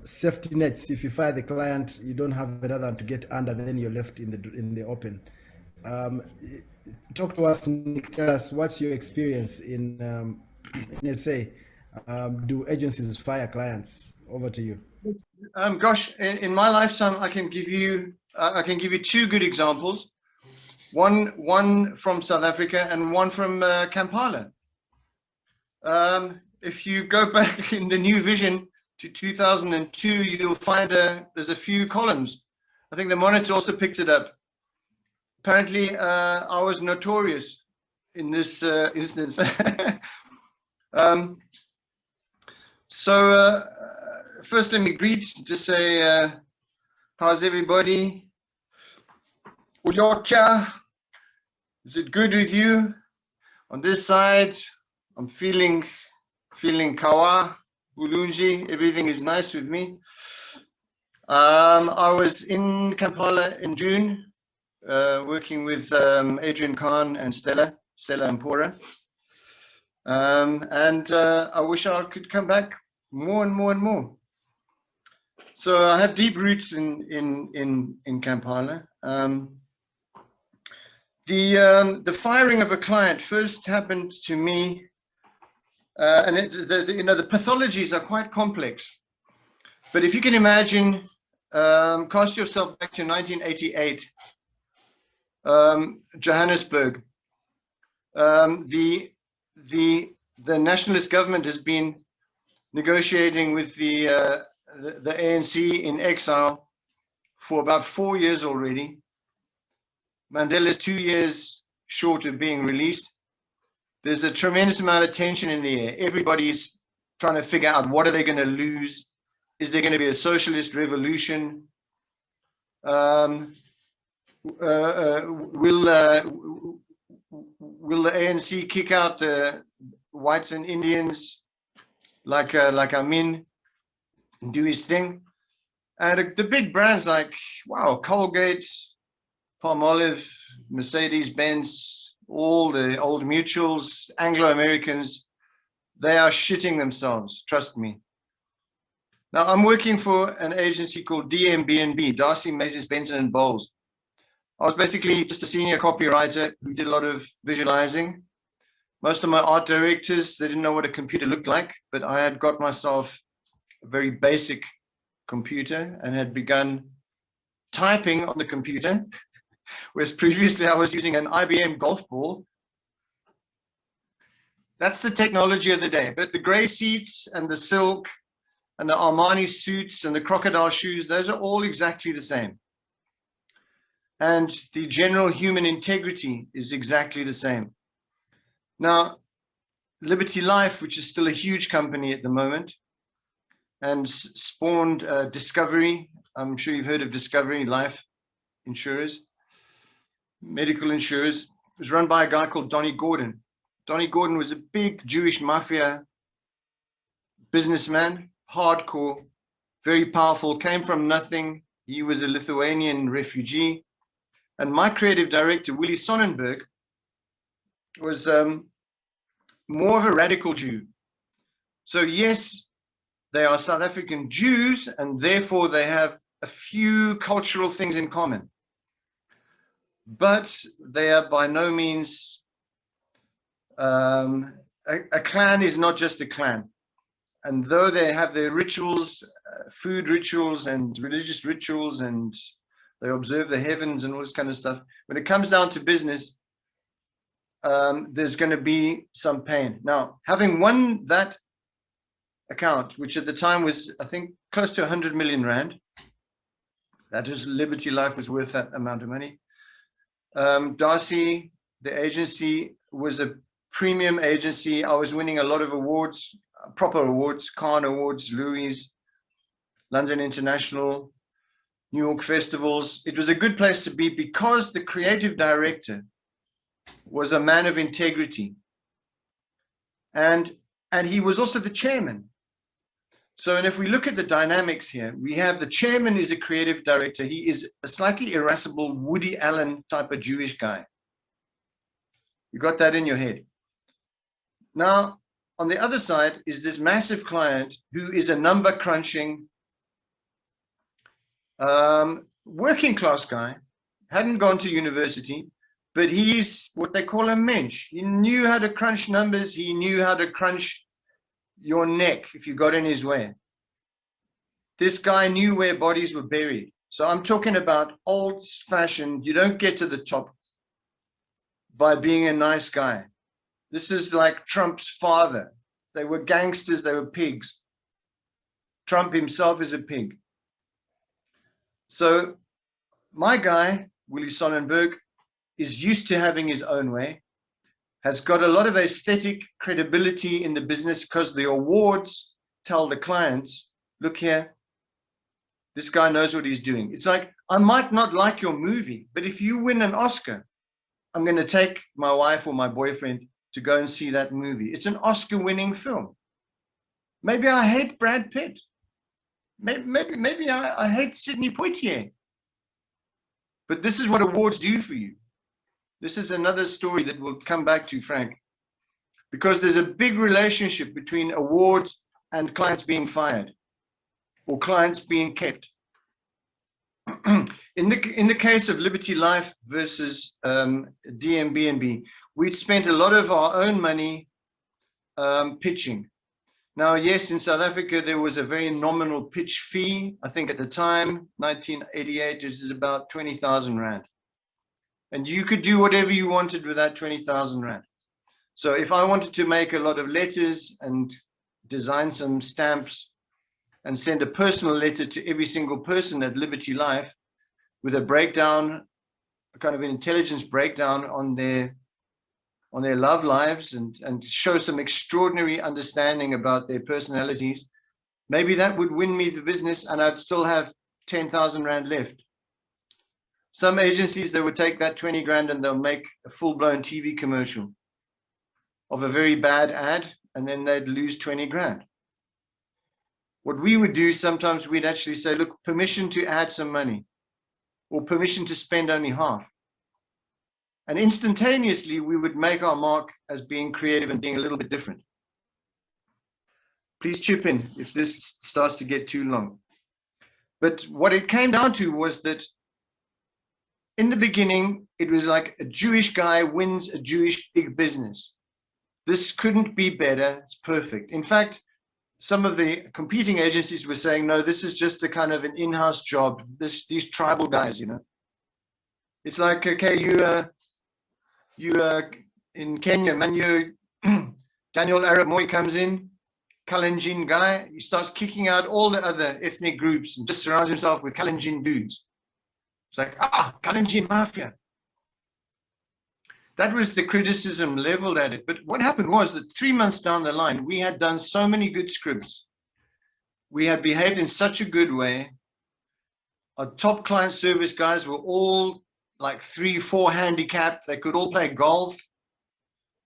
safety nets. If you fire the client, you don't have another one to get under, then you're left in the open. Talk to us, Nick. Tell us what's your experience in SA. Do agencies fire clients? Over to you. Gosh, in my lifetime, I can give you two good examples. One from South Africa and one from Kampala. If you go back in the new vision to 2002, you'll find there's a few columns. I think the Monitor also picked it up. Apparently, I was notorious in this instance. First, let me greet, just say, how's everybody? Ulyocha, is it good with you? On this side, I'm feeling kawa, bulunji, everything is nice with me. I was in Kampala in June, working with Adrian Khan and Stella Mpora. I wish I could come back more and more. So I have deep roots in Kampala. The firing of a client first happened to me, and the pathologies are quite complex. But if you can imagine, cast yourself back to 1988, Johannesburg. The nationalist government has been negotiating with the ANC in exile for about 4 years already. Mandela's 2 years short of being released. There's a tremendous amount of tension in the air. Everybody's trying to figure out, what are they going to lose? Is there going to be a socialist revolution? Will the ANC kick out the whites and Indians like Amin and do his thing? And the big brands like, wow, Colgate, Palmolive, Mercedes-Benz, all the old mutuals, Anglo-Americans, they are shitting themselves, trust me. Now, I'm working for an agency called DMB&B, Darcy, Macy's, Benson and Bowles. I was basically just a senior copywriter who did a lot of visualizing. Most of my art directors, they didn't know what a computer looked like, but I had got myself a very basic computer and had begun typing on the computer, whereas previously I was using an IBM golf ball. That's the technology of the day. But the gray seats and the silk and the Armani suits and the crocodile shoes, those are all exactly the same. And the general human integrity is exactly the same. Now, Liberty Life, which is still a huge company at the moment, and spawned Discovery. I'm sure you've heard of Discovery Life insurers, medical insurers. It was run by a guy called Donnie Gordon. Donnie Gordon was a big Jewish mafia businessman, hardcore, very powerful, came from nothing. He was a Lithuanian refugee. And my creative director, Willie Sonnenberg, was more of a radical Jew. So yes, they are South African Jews, and therefore they have a few cultural things in common. But they are by no means, a clan is not just a clan. And though they have their rituals, food rituals and religious rituals, and they observe the heavens and all this kind of stuff, when it comes down to business, there's going to be some pain. Now, having won that account, which at the time was, I think, close to 100 million rand, that was Liberty Life was worth that amount of money. Darcy, the agency, was a premium agency. I was winning a lot of awards, proper awards, Cannes Awards, Louis, London International, New York festivals. It was a good place to be because the creative director was a man of integrity. And he was also the chairman. So, and if we look at the dynamics here, we have the chairman is a creative director. He is a slightly irascible Woody Allen type of Jewish guy. You got that in your head. Now, on the other side is this massive client who is a number crunching, working class guy, hadn't gone to university, but he's what they call a mensch. He knew how to crunch numbers. He knew how to crunch your neck if you got in his way. This guy knew where bodies were buried. So I'm talking about old-fashioned, you don't get to the top by being a nice guy. This is like Trump's father. They were gangsters, they were pigs. Trump himself is a pig. So my guy, Willie Sonnenberg, is used to having his own way, has got a lot of aesthetic credibility in the business because the awards tell the clients, look here, this guy knows what he's doing. It's like, I might not like your movie, but if you win an Oscar, I'm going to take my wife or my boyfriend to go and see that movie. It's an Oscar-winning film. Maybe I hate Brad Pitt. Maybe I hate Sidney Poitier. But this is what awards do for you. This is another story that we'll come back to, Frank, because there's a big relationship between awards and clients being fired or clients being kept. In the case of Liberty Life versus DMB&B, we'd spent a lot of our own money pitching. Now, yes, in South Africa, there was a very nominal pitch fee. I think at the time, 1988, it was about 20,000 Rand. And you could do whatever you wanted with that 20,000 Rand. So if I wanted to make a lot of letters and design some stamps and send a personal letter to every single person at Liberty Life with a breakdown, a kind of an intelligence breakdown on their love lives and show some extraordinary understanding about their personalities, maybe that would win me the business and I'd still have 10,000 Rand left. Some agencies, they would take that 20 grand and they'll make a full-blown TV commercial of a very bad ad, and then they'd lose 20 grand. What we would do, sometimes we'd actually say, look, permission to add some money or permission to spend only half. And instantaneously, we would make our mark as being creative and being a little bit different. Please chip in if this starts to get too long. But what it came down to was that in the beginning, it was like a Jewish guy wins a Jewish big business. This couldn't be better. It's perfect. In fact, some of the competing agencies were saying, no, this is just a kind of an in-house job. These tribal guys, you know. It's like, okay, you in Kenya, man, Daniel Arab Moi comes in, Kalenjin guy, he starts kicking out all the other ethnic groups and just surrounds himself with Kalenjin dudes. It's like, Kalenjin mafia. That was the criticism leveled at it. But what happened was that 3 months down the line, we had done so many good scripts. We had behaved in such a good way. Our top client service guys were all like 3-4 handicapped. They could all play golf.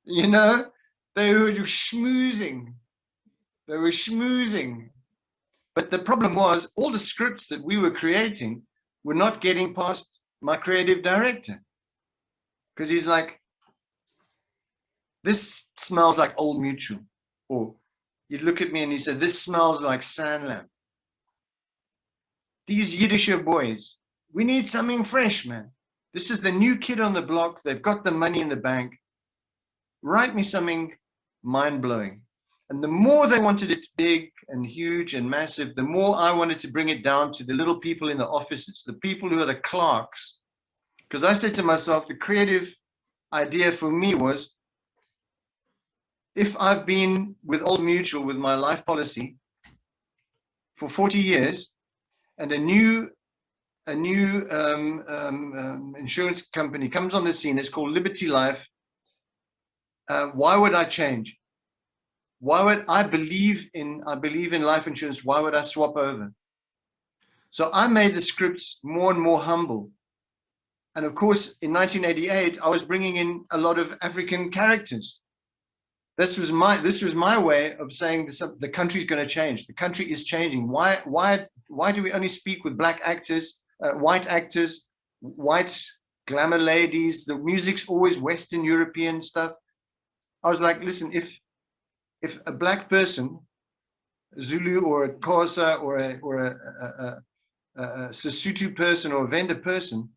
You know, they were schmoozing. They were schmoozing. But the problem was all the scripts that we were creating were not getting past my creative director. Because he's like, this smells like Old Mutual. Or, he'd look at me and he said, "This smells like sandlam. These Yiddisher boys, we need something fresh, man. This is the new kid on the block. They've got the money in the bank. Write me something mind-blowing." And the more they wanted it big and huge and massive, the more I wanted to bring it down to the little people in the offices, the people who are the clerks. Because I said to myself, the creative idea for me was, if I've been with Old Mutual with my life policy for 40 years, and a new insurance company comes on the scene, it's called Liberty Life, why would I change? Why would I believe in life insurance? Why would I swap over? So I made the scripts more and more humble. And of course, in 1988, I was bringing in a lot of African characters. This was my way of saying the country's going to change. The country is changing. Why do we only speak with black actors, white actors, white glamour ladies? The music's always Western European stuff. I was like, listen, if a black person, Zulu or a Xhosa or a Sesotho person or a Venda person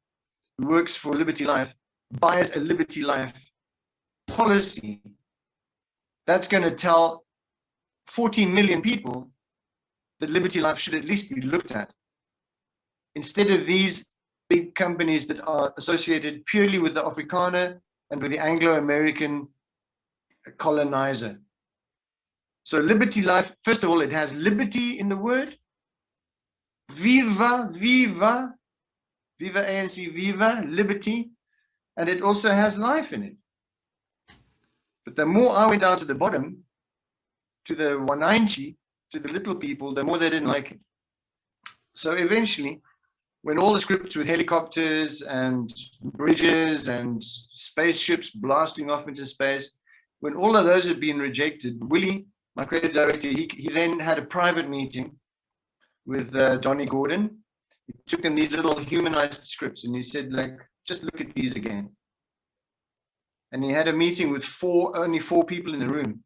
who works for Liberty Life buys a Liberty Life policy, that's going to tell 14 million people that Liberty Life should at least be looked at, instead of these big companies that are associated purely with the Afrikaner and with the Anglo-American colonizer. So Liberty Life, first of all, it has liberty in the word. Viva, viva, viva ANC, viva, liberty. And it also has life in it. But the more I went down to the bottom, to the Wananchi, to the little people, the more they didn't like it. So eventually, when all the scripts with helicopters and bridges and spaceships blasting off into space, when all of those had been rejected, Willie, my creative director, he then had a private meeting with Donnie Gordon. He took in these little humanized scripts and he said, like, just look at these again. And he had a meeting with only four people in the room.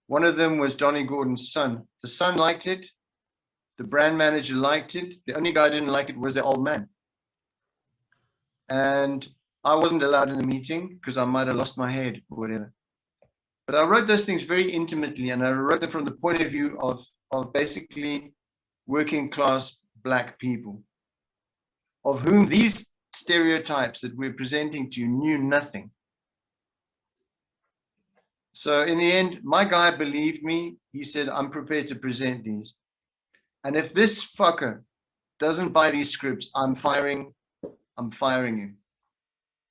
One of them was Donnie Gordon's son. The son liked it. The brand manager liked it. The only guy who didn't like it was the old man. And I wasn't allowed in the meeting because I might have lost my head or whatever. But I wrote those things very intimately, and I wrote them from the point of view of basically working class black people, of whom these stereotypes that we're presenting to you knew nothing. So in the end, my guy believed me. He said, I'm prepared to present these. And if this fucker doesn't buy these scripts, I'm firing him.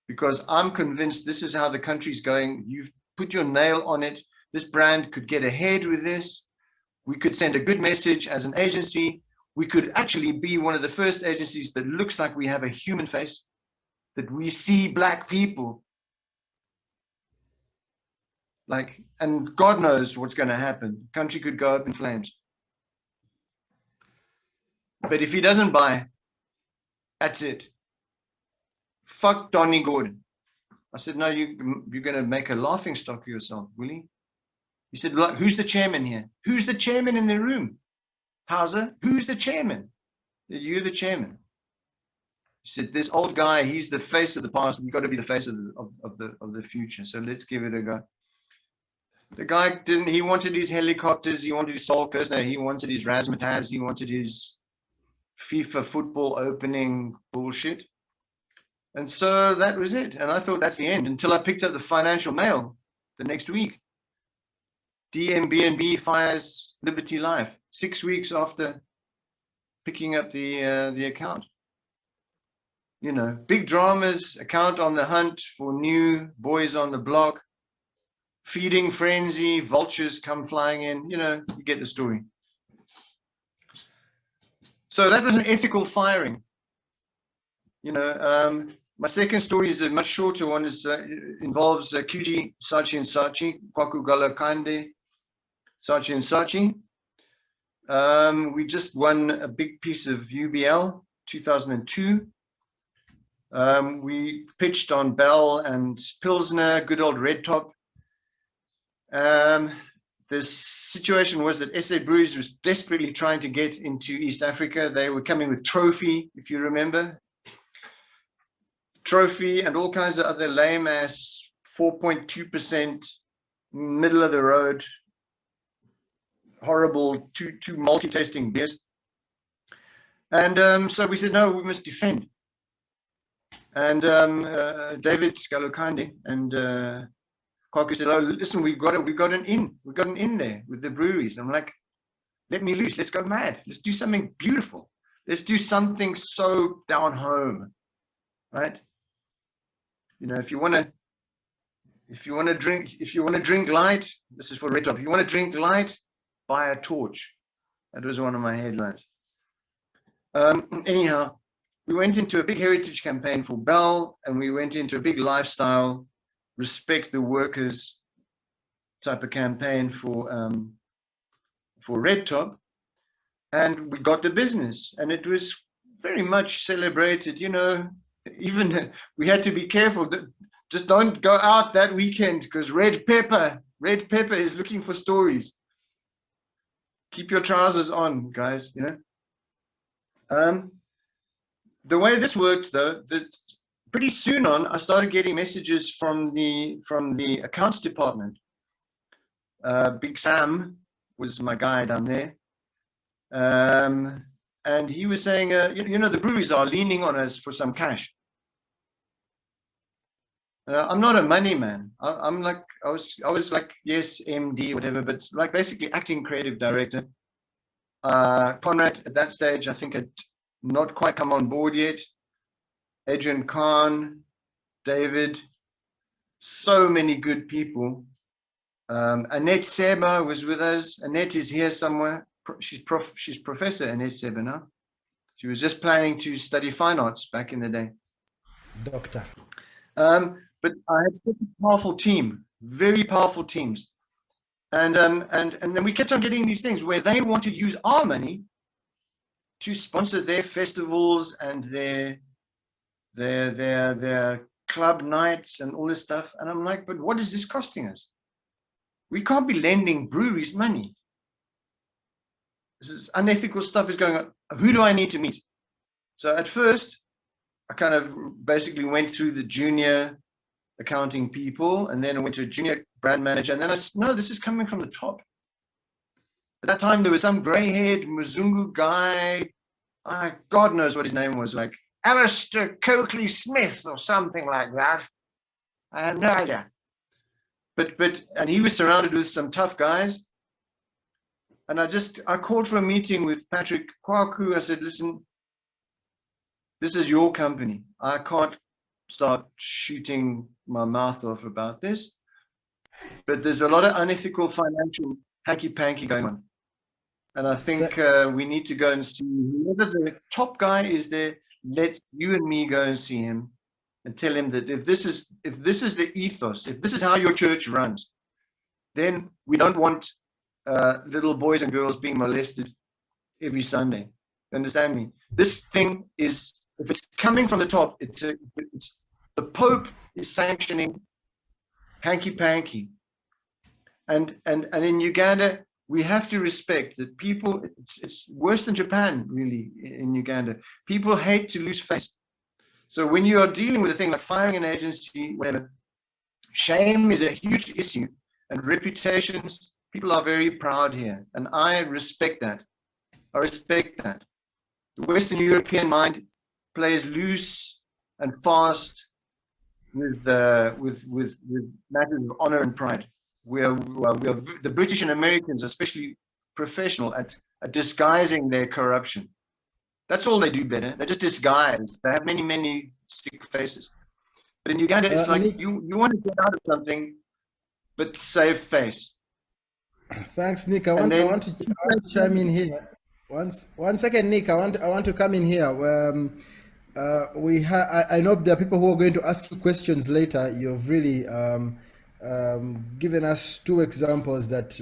Because I'm convinced this is how the country's going. You've put your nail on it. This brand could get ahead with this. We could send a good message as an agency. We could actually be one of the first agencies that looks like we have a human face, that we see black people. Like, and God knows what's going to happen. The country could go up in flames. But if he doesn't buy, that's it. Fuck Donnie Gordon. I said, no, you're going to make a laughing stock of yourself, will he? He said, look, who's the chairman here? Who's the chairman in the room? Hauser, who's the chairman? You're the chairman. He said, this old guy, he's the face of the past. We've got to be the face of the future. So let's give it a go. The guy didn't, he wanted his helicopters, he wanted his Solkers, no, he wanted his razzmatazz, he wanted his FIFA football opening bullshit. And so that was it. And I thought that's the end until I picked up the Financial Mail the next week. DMB&B fires Liberty Life 6 weeks after picking up the account. You know, big dramas, account on the hunt for new boys on the block, feeding frenzy, vultures come flying in, you know, you get the story. So that was an ethical firing. You know, my second story is a much shorter one. Involves QG, Saatchi and Saatchi, Kwaku Gala Kande, Saatchi and Saatchi. We just won a big piece of UBL, 2002. We pitched on Bell and Pilsner, good old Red Top. the situation was that SA Breweries was desperately trying to get into East Africa. They were coming with Trophy, if you remember. Trophy and all kinds of other lame ass 4.2%, middle of the road, horrible two multi-tasting beers. And so we said, no, we must defend. And David Galokande and Kwaku said, oh, listen, we got an in there with the breweries. I'm like, let me loose, let's go mad. Let's do something beautiful. Let's do something so down home, right? You know, if you want to drink light, this is for Red Top. If you want to drink light, buy a torch. That was one of my headlines. Anyhow, we went into a big heritage campaign for Bell, and we went into a big lifestyle, respect the workers type of campaign for Red Top, and we got the business, and it was very much celebrated. You know, even we had to be careful. Just don't go out that weekend because Red Pepper is looking for stories. Keep your trousers on, guys. You know. The way this worked, though, that pretty soon on, I started getting messages from the accounts department. Big Sam was my guy down there, and he was saying, you know, the breweries are leaning on us for some cash. I'm not a money man. I'm like, I was like, yes, MD, whatever, but like basically acting creative director. Conrad at that stage, I think, had not quite come on board yet. Adrian Khan, David, so many good people. Annette Seba was with us. Annette is here somewhere. She's Professor Annette Seba now. She was just planning to study fine arts back in the day. Doctor. But I had such a powerful team, very powerful teams. And then we kept on getting these things where they want to use our money to sponsor their festivals and their club nights and all this stuff. And I'm like, but what is this costing us? We can't be lending breweries money. This is unethical stuff is going on. Who do I need to meet? So at first, I kind of basically went through the junior accounting people, and then I went to a junior brand manager, and then I said, no, this is coming from the top. At that time, there was some gray-haired Mzungu guy, God knows what his name was, like Alistair Coakley Smith or something like that. I have no idea. And he was surrounded with some tough guys. And I called for a meeting with Patrick Kwaku. I said, listen, this is your company. I can't start shooting my mouth off about this. But there's a lot of unethical financial hanky-panky going on. And I think we need to go and see whoever the top guy is there. Let's you and me go and see him and tell him that if this is the ethos, if this is how your church runs, then we don't want little boys and girls being molested every Sunday. You understand me? This thing is, if it's coming from the top, it's the Pope is sanctioning hanky-panky. And in Uganda, we have to respect that people, it's worse than Japan, really, in Uganda. People hate to lose face. So when you are dealing with a thing like firing an agency, whatever, shame is a huge issue, and reputations, people are very proud here. And I respect that. I respect that. The Western European mind plays loose and fast with matters of honor and pride. We are the British and Americans, especially professional at disguising their corruption. That's all they do better. They just disguise. They have many, many sick faces. But in Uganda, it's like you want to get out of something, but save face. Thanks, Nick. I want to chime in here. One second, Nick. I want to come in here. I know there are people who are going to ask you questions later. You've really given us two examples that,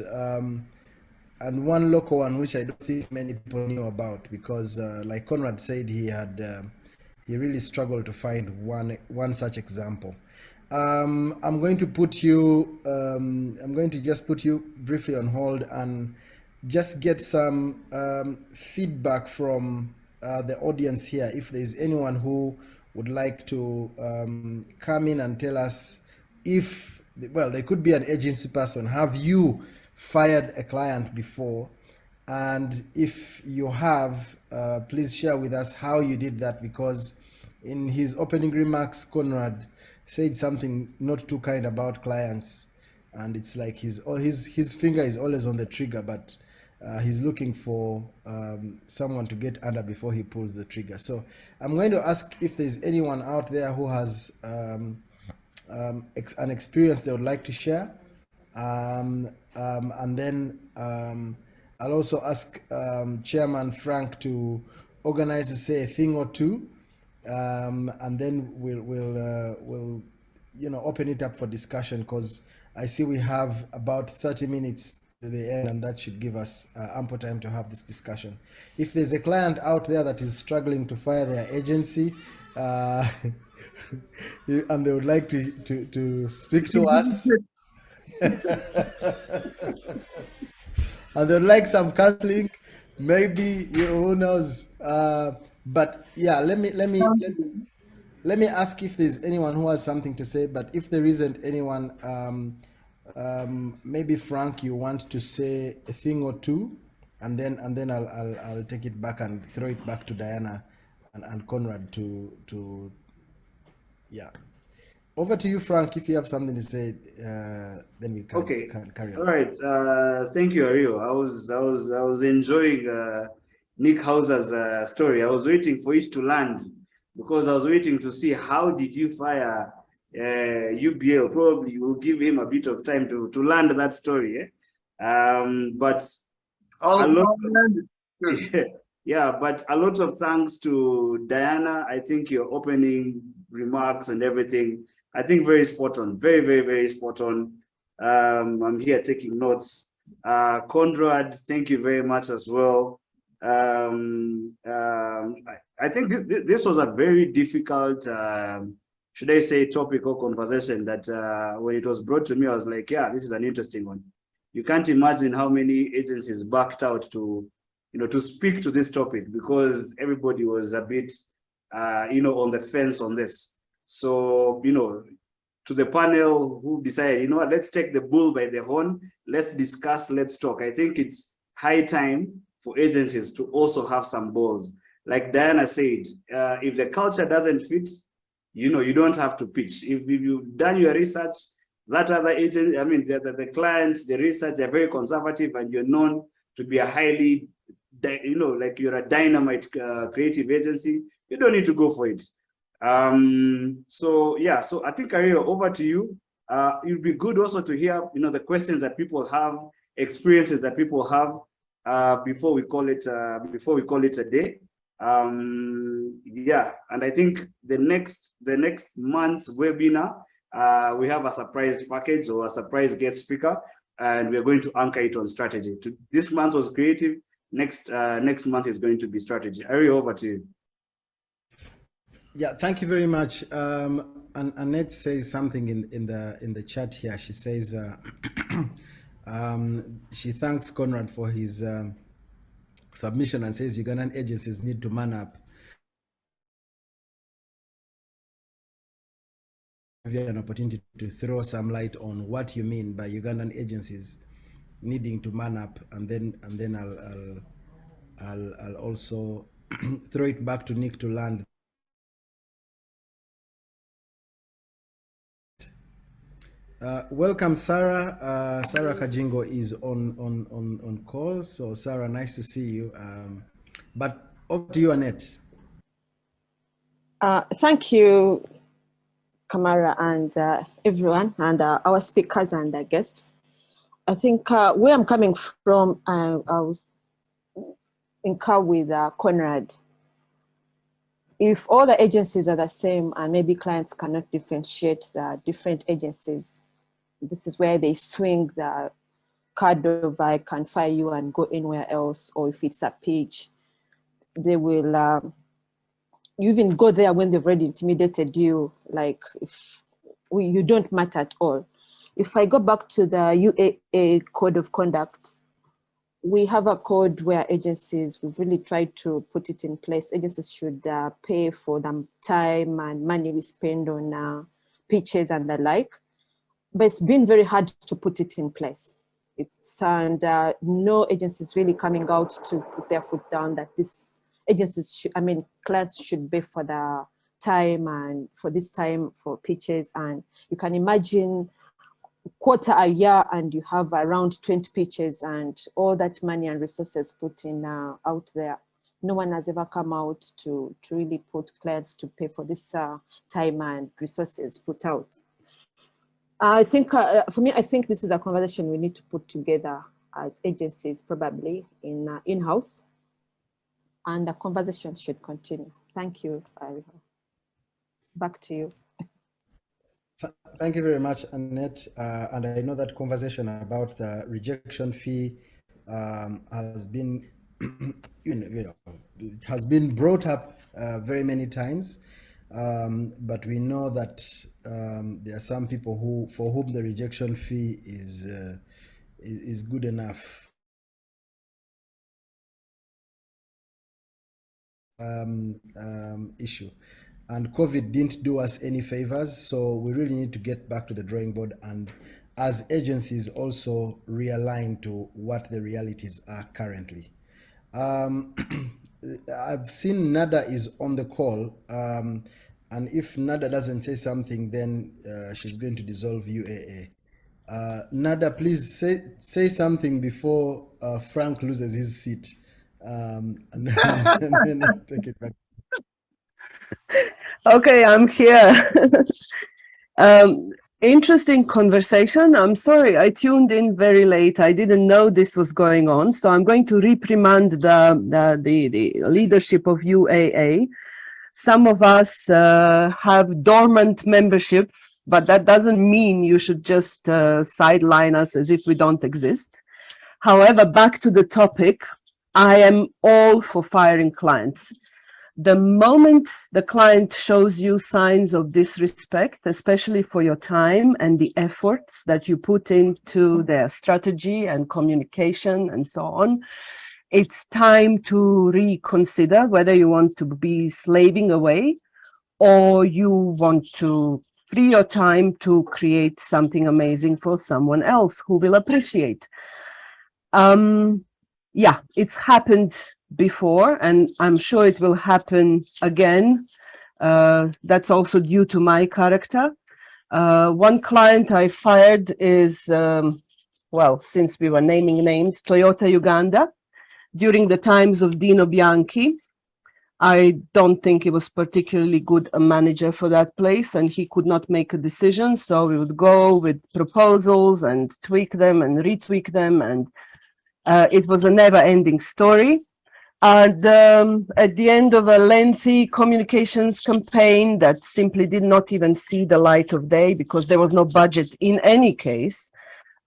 and one local one, which I don't think many people knew about, because like Conrad said, he really struggled to find one such example. I'm going to put you, I'm going to just put you briefly on hold and just get some feedback from the audience here. If there's anyone who would like to come in and tell us if, well, they could be an agency person. Have you fired a client before? And if you have, please share with us how you did that, because in his opening remarks, Conrad said something not too kind about clients, and it's like his finger is always on the trigger, but he's looking for someone to get under before he pulls the trigger. So I'm going to ask if there's anyone out there who has an experience they would like to share. And then I'll also ask Chairman Frank to organize to say a thing or two, and then we'll open it up for discussion, because I see we have about 30 minutes to the end, and that should give us ample time to have this discussion. If there's a client out there that is struggling to fire their agency, and they would like to speak to us, and they'd like some counseling, maybe, who knows. But yeah, let me ask if there's anyone who has something to say. But if there isn't anyone, maybe Frank, you want to say a thing or two, and then I'll take it back and throw it back to Diana and Conrad to yeah. Over to you, Frank. If you have something to say, then we can carry on. All right. Thank you, Ario. I was enjoying Nick Hauser's story. I was waiting for it to land, because I was waiting to see how did you fire UBL. Probably you will give him a bit of time to land that story. But yeah, but a lot of thanks to Diana. I think your opening remarks and everything, I think very spot on, very, very, very spot on. I'm here taking notes. Conrad, thank you very much as well. I think this was a very difficult, should I say, topical conversation that when it was brought to me, I was like, yeah, this is an interesting one. You can't imagine how many agencies backed out to speak to this topic, because everybody was a bit, on the fence on this. So, to the panel who decided, what, let's take the bull by the horn, let's discuss, let's talk. I think it's high time for agencies to also have some balls. Like Diana said, if the culture doesn't fit, you don't have to pitch. If you've done your research, that other agent, I mean, the clients, the research, they're very conservative, and you're known to be a highly, like you're a dynamite creative agency, you don't need to go for it. So yeah, so I think, Ario, over to you. It'd be good also to hear, the questions that people have, experiences that people have, before we call it a day. Yeah, and I think the next month's webinar, we have a surprise package or a surprise guest speaker, and we're going to anchor it on strategy. This month was creative. Next month is going to be strategy. Ario, over to you. Yeah, thank you very much. And Annette says something in the chat here. She says she thanks Conrad for his submission, and says Ugandan agencies need to man up. Give you an opportunity to throw some light on what you mean by Ugandan agencies needing to man up, and then I'll also throw it back to Nick to land. Welcome, Sarah. Sarah Kajingo is on call. So Sarah, nice to see you. But over to you, Annette. Thank you, Kamara, and everyone, and our speakers and guests. I think where I'm coming from, I was in car with Conrad. If all the agencies are the same and maybe clients cannot differentiate the different agencies, this is where they swing the card of I can fire you and go anywhere else, or if it's a page, they will you even go there when they've already intimidated you. Like if you don't matter at all. If I go back to the UAA Code of Conduct, we have a code where agencies, we've really tried to put it in place. Agencies should pay for the time and money we spend on pitches and the like. But it's been very hard to put it in place. And no agency is really coming out to put their foot down that this agencies should, clients should pay for the time and for this time for pitches. And you can imagine quarter a year and you have around 20 pitches and all that money and resources put in out there. No one has ever come out to really put clients to pay for this time and resources put out. I think, for me, I think this is a conversation we need to put together as agencies, probably in-house, and the conversation should continue. Thank you, Ariho. Back to you. Thank you very much, Annette. And I know that conversation about the rejection fee has been, it has been brought up very many times. But we know that there are some people for whom the rejection fee is good enough. Issue. And COVID didn't do us any favors, so we really need to get back to the drawing board and as agencies also realign to what the realities are currently. I've seen Nada is on the call, and if Nada doesn't say something, then she's going to dissolve UAA. Nada, please say something before Frank loses his seat, and then I'll take it back. Okay, I'm here. Interesting conversation. I'm sorry, I tuned in very late. I didn't know this was going on, so I'm going to reprimand the leadership of UAA. Some of us have dormant membership, but that doesn't mean you should just sideline us as if we don't exist. However, back to the topic, I am all for firing clients. The moment the client shows you signs of disrespect, especially for your time and the efforts that you put into their strategy and communication and so on, it's time to reconsider whether you want to be slaving away or you want to free your time to create something amazing for someone else who will appreciate. Yeah, it's happened before, and I'm sure it will happen again. That's also due to my character. One client I fired is, well, since we were naming names, Toyota Uganda. During the times of Dino Bianchi, I don't think he was particularly good a manager for that place, and he could not make a decision. So we would go with proposals and tweak them and retweak them, and it was a never-ending story. And at the end of a lengthy communications campaign that simply did not even see the light of day because there was no budget in any case,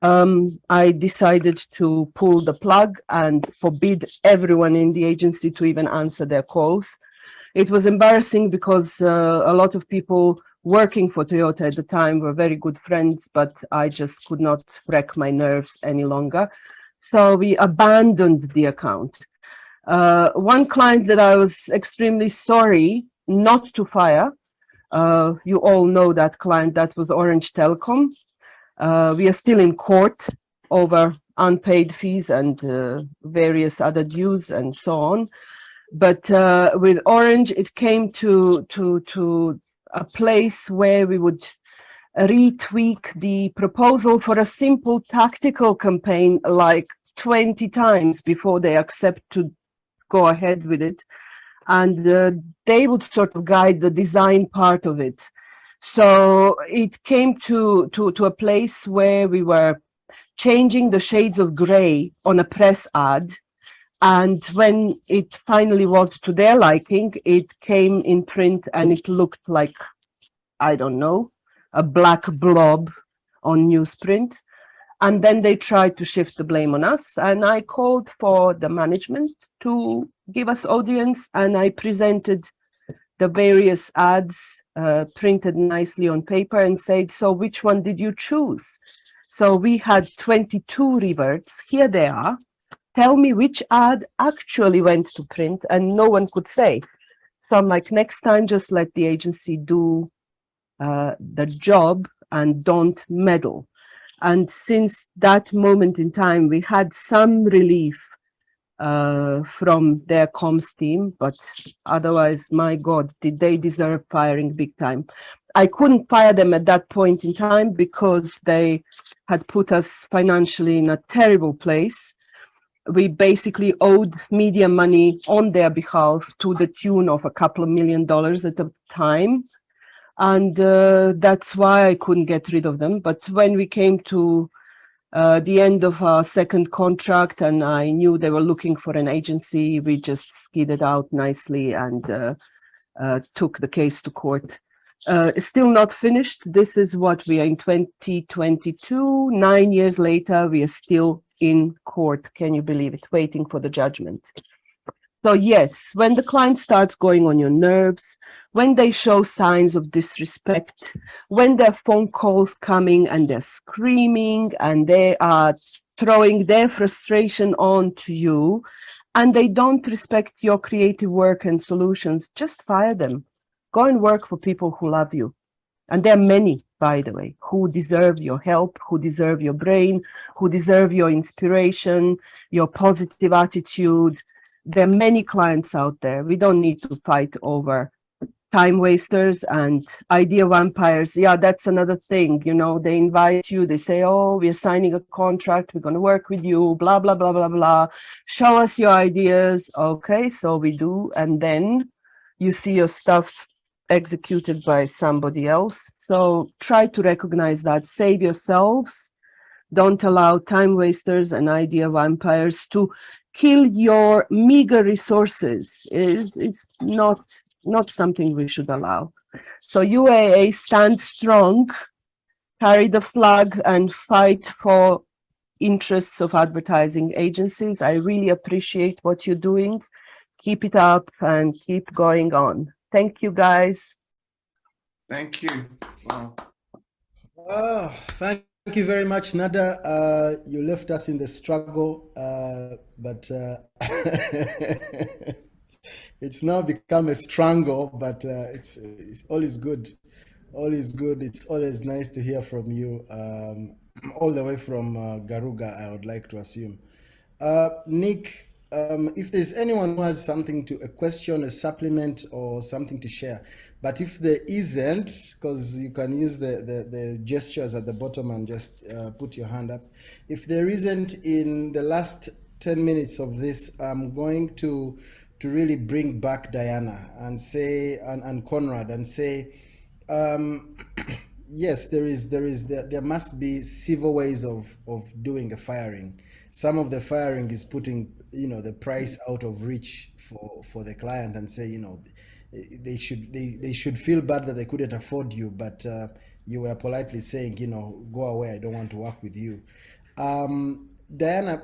I decided to pull the plug and forbid everyone in the agency to even answer their calls. It was embarrassing because a lot of people working for Toyota at the time were very good friends, but I just could not wreck my nerves any longer. So we abandoned the account. One client that I was extremely sorry not to fire, you all know that client, that was Orange Telecom. We are still in court over unpaid fees and various other dues and so on. But with Orange, it came to a place where we would retweak the proposal for a simple tactical campaign like 20 times before they accept to go ahead with it. And they would sort of guide the design part of it. So it came to a place where we were changing the shades of gray on a press ad. And when it finally was to their liking, it came in print and it looked like, I don't know, a black blob on newsprint. And then they tried to shift the blame on us. And I called for the management to give us audience, and I presented the various ads printed nicely on paper and said, so which one did you choose? So we had 22 reverts. Here they are. Tell me which ad actually went to print, and no one could say. So I'm like, next time, just let the agency do the job and don't meddle. And since that moment in time, we had some relief from their comms team, but otherwise, my God, did they deserve firing big time. I couldn't fire them at that point in time because they had put us financially in a terrible place. We basically owed media money on their behalf to the tune of a couple of $1 million at the time. And that's why I couldn't get rid of them. But when we came to the end of our second contract and I knew they were looking for an agency, we just skidded out nicely and took the case to court. It's still not finished. This is what we are in 2022. 9 years later, we are still in court. Can you believe it? Waiting for the judgment. So yes, when the client starts going on your nerves, when they show signs of disrespect, when their phone calls coming and they're screaming and they are throwing their frustration on to you and they don't respect your creative work and solutions, just fire them. Go and work for people who love you. And there are many, by the way, who deserve your help, who deserve your brain, who deserve your inspiration, your positive attitude. There are many clients out there. We don't need to fight over time wasters and idea vampires. Yeah, that's another thing. You know, they invite you, they say, oh, we're signing a contract, we're going to work with you, blah, blah, blah, blah, blah. Show us your ideas. Okay, so we do. And then you see your stuff executed by somebody else. So try to recognize that. Save yourselves. Don't allow time wasters and idea vampires to kill your meager resources. It's not something we should allow. So UAA, stand strong, carry the flag and fight for interests of advertising agencies. I really appreciate what you're doing. Keep it up and keep going on. Thank you, guys. Thank you. Wow. Oh, thank you very much, Nada. You left us in the struggle, but it's now become a strangle, but it's all is good. All is good. It's always nice to hear from you, all the way from Garuga, I would like to assume. Nick, if there's anyone who has something a question, a supplement, or something to share, but if there isn't, because you can use the gestures at the bottom and just put your hand up. If there isn't, in the last 10 minutes of this, I'm going to really bring back Diana and say, and Conrad, and say, yes, there must be civil ways of doing a firing. Some of the firing is putting, the price out of reach for the client and say, they should feel bad that they couldn't afford you, but you were politely saying, go away, I don't want to work with you. Diana,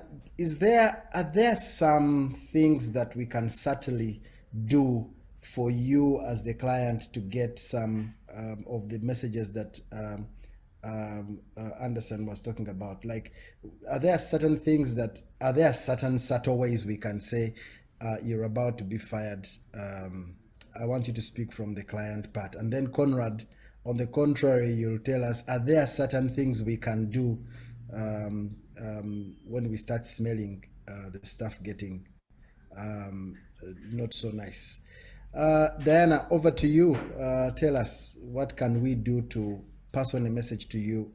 are there some things that we can certainly do for you as the client to get some of the messages that Anderson was talking about? Like, are there certain subtle ways we can say you're about to be fired? I want you to speak from the client part. And then Conrad, on the contrary, you'll tell us, are there certain things we can do when we start smelling the stuff getting not so nice? Diana, over to you. Tell us, what can we do to pass on a message to you,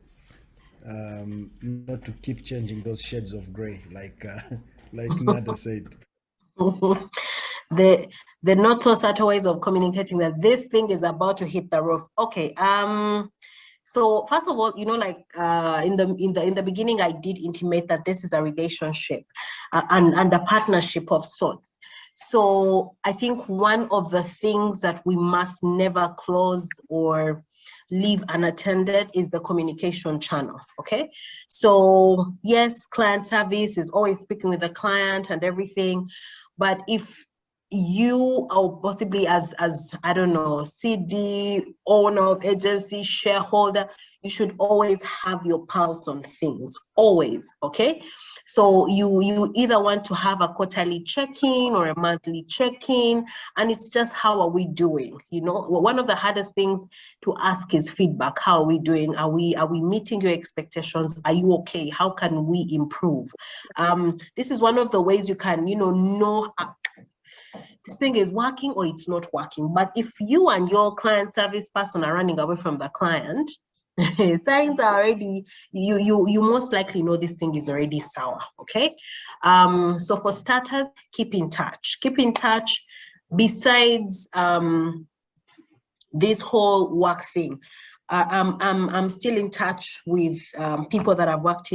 not to keep changing those shades of gray, like Nada said. The not so subtle ways of communicating that this thing is about to hit the roof. Okay. So first of all, in the beginning, I did intimate that this is a relationship and a partnership of sorts. So I think one of the things that we must never close or leave unattended is the communication channel. Okay. So yes, client service is always speaking with the client and everything, but if you, or possibly as I don't know, CD, owner of agency, shareholder, you should always have your pulse on things, always, okay? So you either want to have a quarterly check-in or a monthly check-in, and it's just, how are we doing? You know, one of the hardest things to ask is feedback. How are we doing? Are we meeting your expectations? Are you okay? How can we improve? This is one of the ways you can, know this thing is working or it's not working. But if you and your client service person are running away from the client, signs are already, you most likely know this thing is already sour, okay? So for starters, keep in touch. Keep in touch. Besides this whole work thing, I'm still in touch with people that I've worked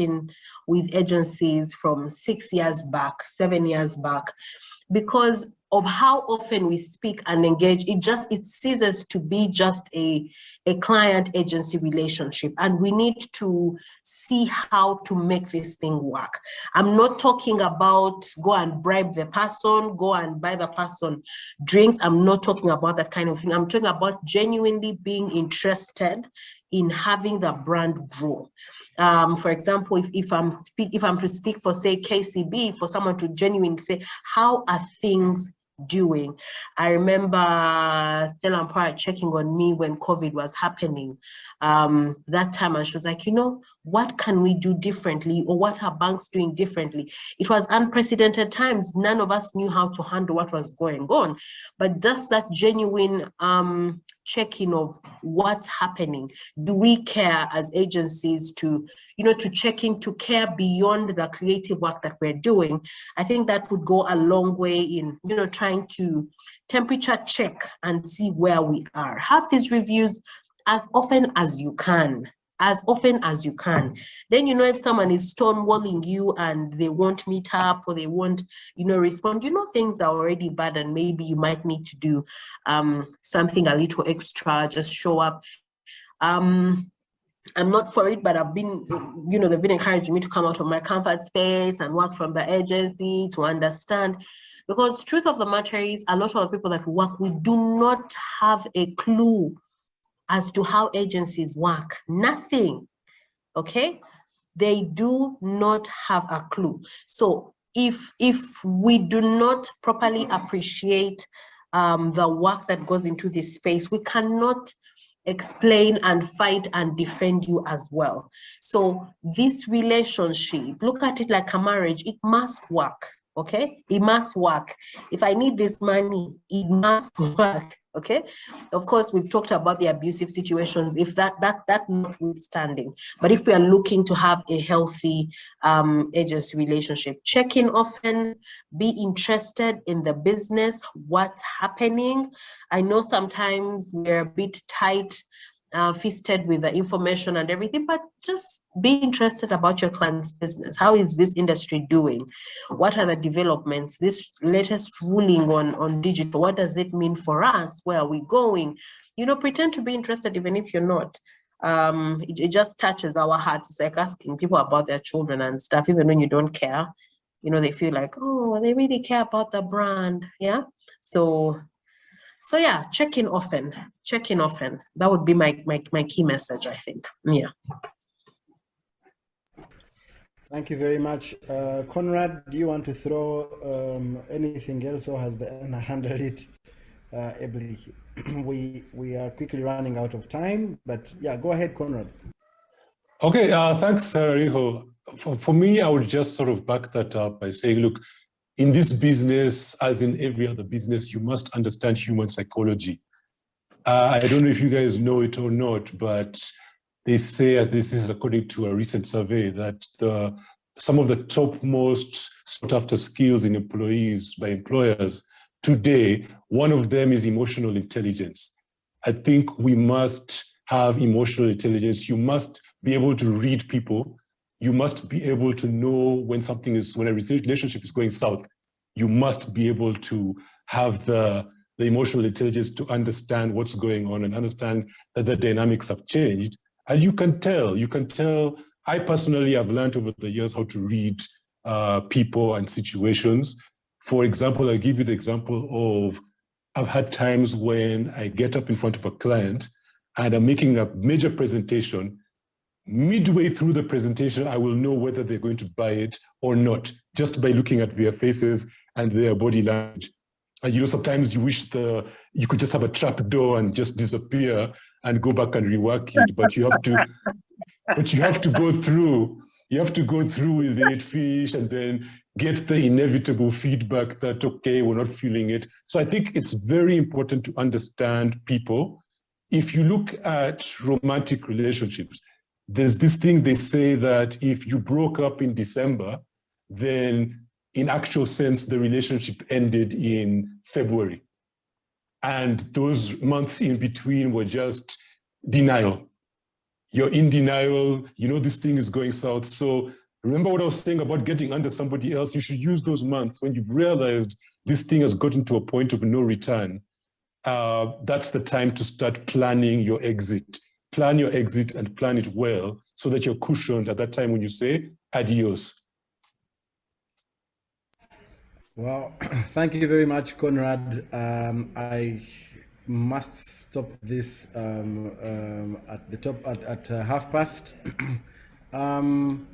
with agencies from 6 years back, 7 years back, because of how often we speak and engage. It ceases to be just a client agency relationship, and we need to see how to make this thing work. I'm not talking about go and bribe the person, go and buy the person drinks. I'm not talking about that kind of thing. I'm talking about genuinely being interested in having the brand grow. For example, if I'm to speak for, say, KCB, for someone to genuinely say, how are things doing? I remember Stella Ampara checking on me when COVID was happening. That time, and she was like, what can we do differently, or what are banks doing differently? It was unprecedented times. None of us knew how to handle what was going on, but just that genuine checking of what's happening. Do we care as agencies to check in, to care beyond the creative work that we're doing? I think that would go a long way in, trying to temperature check and see where we are. Have these reviews as often as you can. Then, if someone is stonewalling you and they won't meet up, or they won't, respond, things are already bad, and maybe you might need to do something a little extra, just show up. I'm not for it, but I've been, they've been encouraging me to come out of my comfort space and work from the agency to understand. Because truth of the matter is, a lot of the people that we work with do not have a clue as to how agencies work. Nothing, okay? They do not have a clue. So if we do not properly appreciate the work that goes into this space, we cannot explain and fight and defend you as well. So this relationship, look at it like a marriage. It must work, okay? It must work. If I need this money, it must work, okay? Of course, we've talked about the abusive situations, if that notwithstanding. But if we are looking to have a healthy agency relationship, check in often, be interested in the business, what's happening. I know sometimes we're a bit tight fisted with the information and everything, but just be interested about your client's business. How is this industry doing? What are the developments? This latest ruling on digital, what does it mean for us? Where are we going? Pretend to be interested even if you're not. It just touches our hearts. It's like asking people about their children and stuff, even when you don't care. They feel like, oh, they really care about the brand. Yeah. So yeah, check in often. That would be my key message, I think. Yeah. Thank you very much. Conrad, do you want to throw anything else, or has Diana handled it ably? We are quickly running out of time, but yeah, go ahead, Conrad. Okay, thanks, Riho. For me, I would just sort of back that up by saying, look, in this business, as in every other business, you must understand human psychology. I don't know if you guys know it or not, but they say, this is according to a recent survey, that some of the topmost sought after skills in employees by employers today, one of them is emotional intelligence. I think we must have emotional intelligence. You must be able to read people. You must be able to know when a relationship is going south. You must be able to have the emotional intelligence to understand what's going on and understand that the dynamics have changed. And you can tell. I personally have learned over the years how to read people and situations. For example, I'll give you the example of, I've had times when I get up in front of a client and I'm making a major presentation. Midway through the presentation, I will know whether they're going to buy it or not, just by looking at their faces and their body language. And you know, sometimes you wish you could just have a trap door and just disappear and go back and rework it, but you have to go through. You have to go through with it, fish, and then get the inevitable feedback that, okay, we're not feeling it. So I think it's very important to understand people. If you look at romantic relationships, there's this thing they say that if you broke up in December, then in actual sense, the relationship ended in February. And those months in between were just denial. You're in denial, you know this thing is going south. So remember what I was saying about getting under somebody else? You should use those months when you've realized this thing has gotten to a point of no return. That's the time to start planning your exit. Plan your exit and plan it well so that you're cushioned at that time when you say adios. Well, thank you very much, Conrad. I must stop this at the top at past. I'm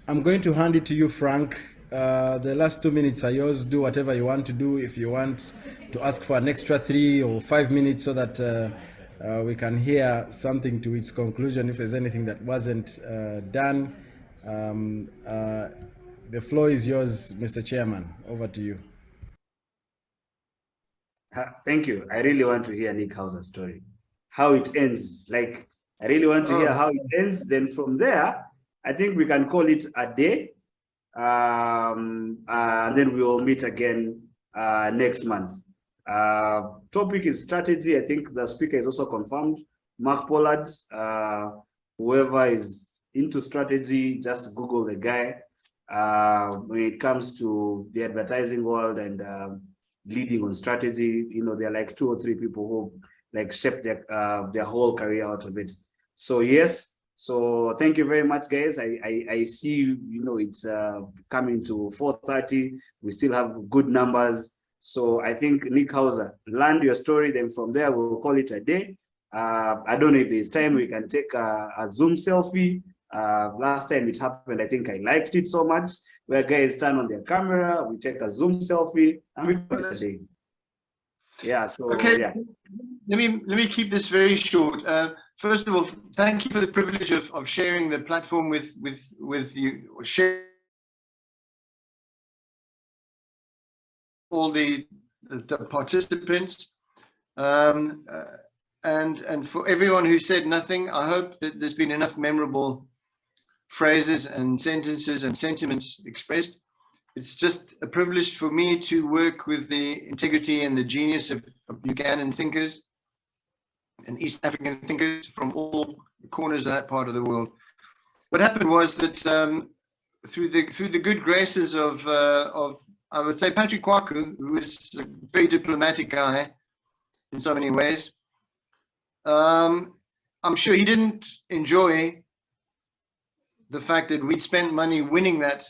going to hand it to you, Frank. The last 2 minutes are yours. Do whatever you want to do. If you want to ask for an extra 3 or 5 minutes so that we can hear something to its conclusion, if there's anything that wasn't done. The floor is yours, Mr. Chairman. Over to you. Thank you. I really want to hear Nick Hauser's story. How it ends. Like, I really want to hear how it ends. Then from there, I think we can call it a day. And then we will meet again next month. Topic is strategy. I think the speaker is also confirmed. Mark Pollard. Whoever is into strategy, just Google the guy. When it comes to the advertising world and leading on strategy, you know, there are like 2 or 3 people who like shape their whole career out of it. So yes, so thank you very much, guys. I see, you know, it's coming to 4:30. We still have good numbers. So I think Nick Hauser, land your story. Then from there, we'll call it a day. I don't know if there's time we can take a Zoom selfie. Last time it happened, I think I liked it so much, where guys turn on their camera, we take a Zoom selfie, and we call it a day. Yeah, so okay. Yeah. Let me keep this very short. First of all, thank you for the privilege of sharing the platform with you, share all the participants, and for everyone who said nothing. I hope that there's been enough memorable phrases and sentences and sentiments expressed. It's just a privilege for me to work with the integrity and the genius of Ugandan thinkers and East African thinkers from all corners of that part of the world. What happened was that through the good graces of I would say Patrick Kwaku, who is a very diplomatic guy in so many ways, I'm sure he didn't enjoy the fact that we'd spent money winning that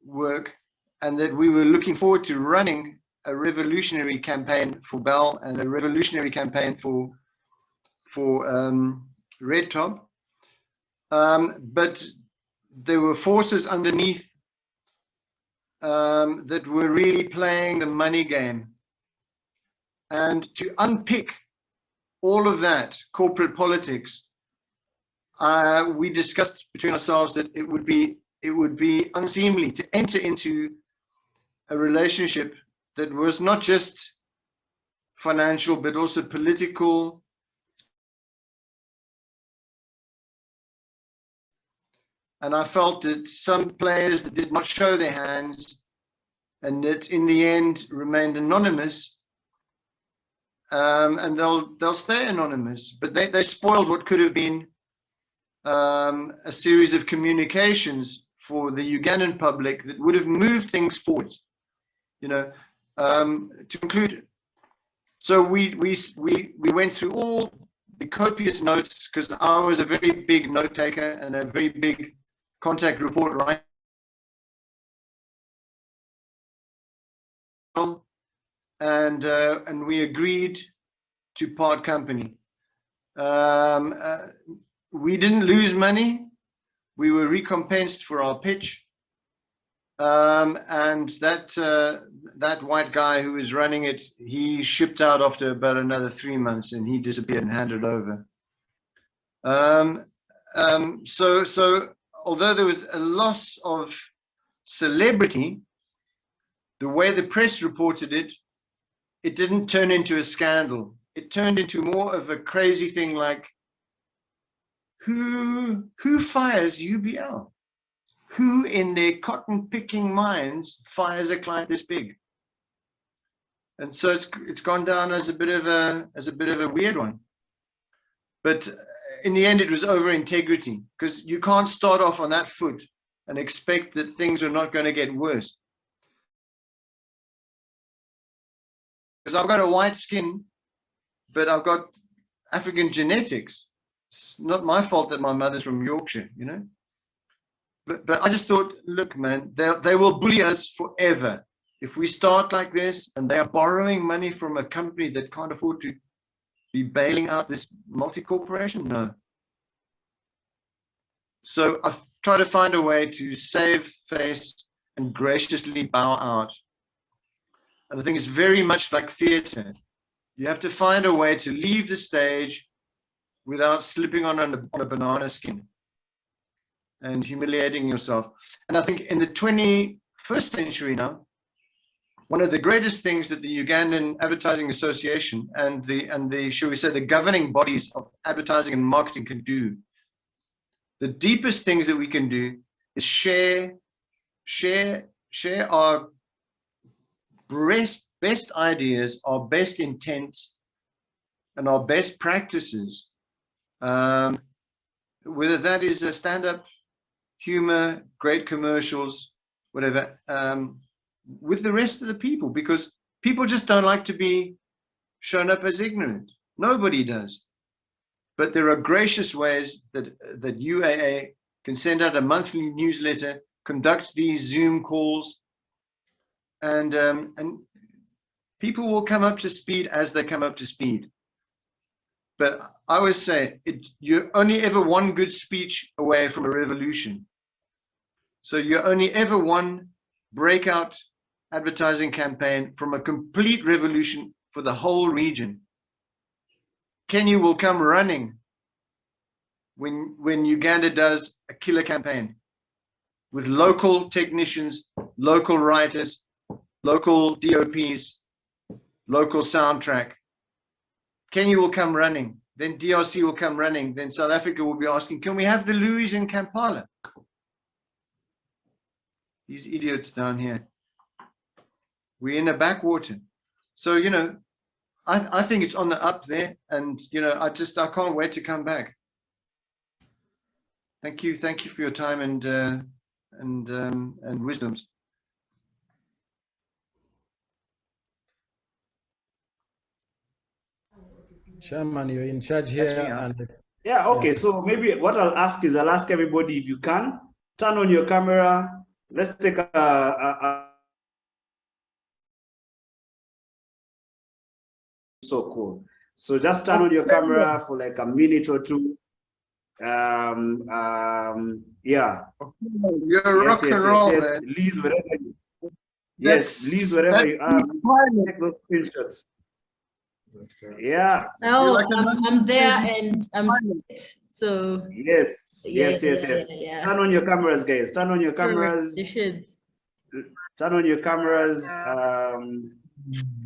work and that we were looking forward to running a revolutionary campaign for Bell and a revolutionary campaign for Red Top. But there were forces underneath that were really playing the money game. And to unpick all of that corporate politics, we discussed between ourselves that it would be unseemly to enter into a relationship that was not just financial but also political. And I felt that some players that did not show their hands and that in the end remained anonymous, and they'll stay anonymous, but they spoiled what could have been a series of communications for the Ugandan public that would have moved things forward, you know. To conclude, so we went through all the copious notes, because I was a very big note taker and a very big contact report writer. and we agreed to part company. We didn't lose money. We were recompensed for our pitch. And that white guy who was running it, he shipped out after about another 3 months, and he disappeared and handed over. So although there was a loss of celebrity, the way the press reported it, it didn't turn into a scandal. It turned into more of a crazy thing like, who fires UBL? Who in their cotton picking minds fires a client this big? And so it's gone down as a bit of a weird one. But in the end, it was over integrity, because you can't start off on that foot and expect that things are not going to get worse. Because I've got a white skin, but I've got African genetics. It's not my fault that my mother's from Yorkshire, you know. But I just thought, look, man, they will bully us forever if we start like this, and they are borrowing money from a company that can't afford to be bailing out this multi-corporation. No. So I've tried to find a way to save face and graciously bow out. And I think it's very much like theater. You have to find a way to leave the stage without slipping on a banana skin and humiliating yourself. And I think in the 21st century now, one of the greatest things that the Ugandan Advertising Association and the shall we say the governing bodies of advertising and marketing can do, the deepest things that we can do is share our best ideas, our best intents, and our best practices. Whether that is a stand-up humor, great commercials, whatever, with the rest of the people, because people just don't like to be shown up as ignorant. Nobody does. But there are gracious ways that UAA can send out a monthly newsletter, conduct these Zoom calls, and people will come up to speed as they come up to speed. But I always say, you're only ever one good speech away from a revolution. So you're only ever one breakout advertising campaign from a complete revolution for the whole region. Kenya will come running when Uganda does a killer campaign with local technicians, local writers, local DOPs, local soundtrack. Kenya will come running, then DRC will come running, then South Africa will be asking, can we have the Louis in Kampala? These idiots down here. We're in a backwater. So, you know, I think it's on the up there, and, you know, I can't wait to come back. Thank you for your time and wisdoms. Chairman, you're in charge here. Yeah, okay. So maybe what I'll ask is, I'll ask everybody, if you can, turn on your camera. Let's take so cool. So just turn on your camera for like a minute or two. Yeah. You're rock and roll, man. Leave wherever you. Yes, leave wherever you are. Take those screenshots. Yeah. Oh, I'm there and I'm set. So yes. Yeah. Turn on your cameras, guys. Turn on your cameras. You should. Turn on your cameras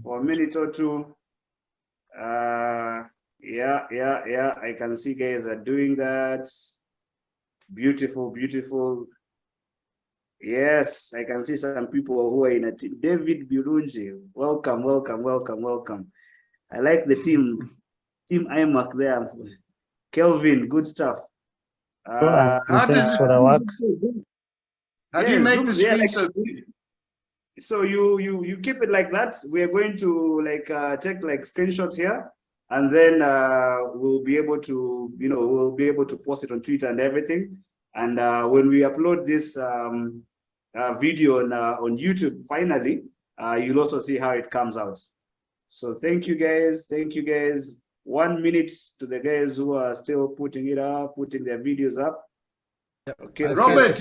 for a minute or two. Yeah. I can see guys are doing that. Beautiful. Yes, I can see some people who are in a team. David Birunji, welcome. I like the team IMAC there. Kelvin, good stuff. How does for the work? How do you make the screen so big? So you keep it like that. We are going to like take like screenshots here, and then we'll be able to, you know, we'll be able to post it on Twitter and everything. And when we upload this video on YouTube, finally, you'll also see how it comes out. So thank you guys. Thank you guys. 1 minute to the guys who are still putting it up, putting their videos up. Okay, Robert,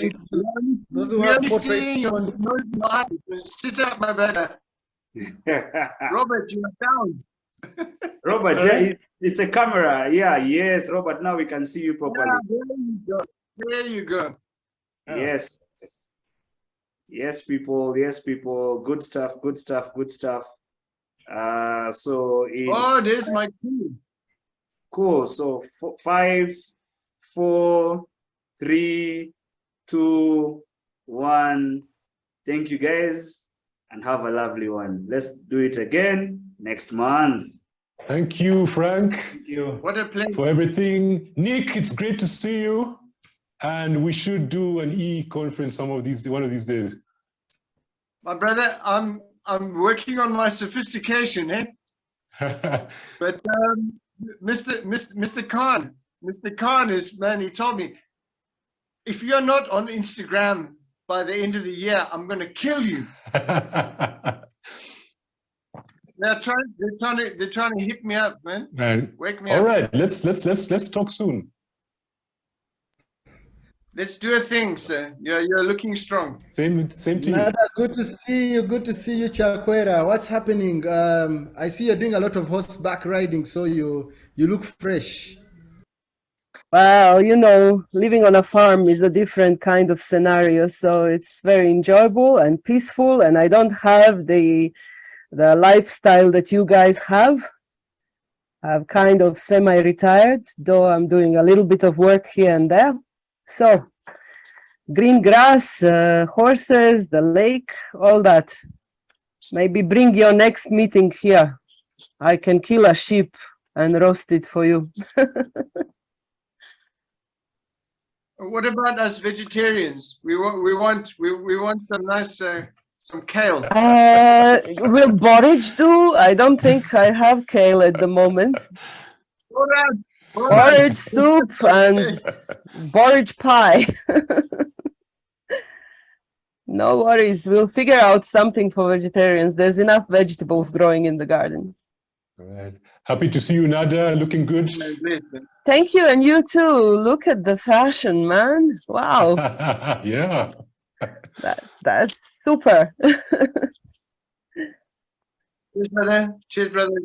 those who we have are portrait seeing your live. Sit up, my brother. Robert, you are down. Robert, yeah, it's a camera. Yeah, yes, Robert. Now we can see you properly. Yeah, there you go. There you go. Yes. Yes, people. Yes, people. Good stuff. Good stuff. Good stuff. So Oh, there's my key. cool. So 5, 4, 3, 2, 1. Thank you guys and have a lovely one. Let's do it again next month. Thank you, Frank, Thank you. What a pleasure. for everything. Nick, it's great to see you. And we should do an e-conference one of these days. My brother, I'm working on my sophistication, eh? But Mr. Khan is, man, he told me, if you're not on Instagram by the end of the year, I'm going to kill you. They're trying to hit me up, man. Wake me up. All right, let's talk soon. Let's do a thing, sir. You're looking strong. Same to you. Nada, good to see you. Good to see you, Chakwera. What's happening? I see you're doing a lot of horseback riding, so you look fresh. Well, you know, living on a farm is a different kind of scenario, so it's very enjoyable and peaceful, and I don't have the lifestyle that you guys have. I'm kind of semi-retired, though I'm doing a little bit of work here and there. So, green grass, horses, the lake, all that. Maybe bring your next meeting here. I can kill a sheep and roast it for you. What about us vegetarians? We want some nice some kale. Will borage do? I don't think I have kale at the moment. Borage soup and borage pie. No worries, we'll figure out something for vegetarians. There's enough vegetables growing in the garden. All right. Happy to see you, Nada. Looking good. Thank you, and you too. Look at the fashion, man. Wow. Yeah. That's super. Cheers, brother. Cheers, brother.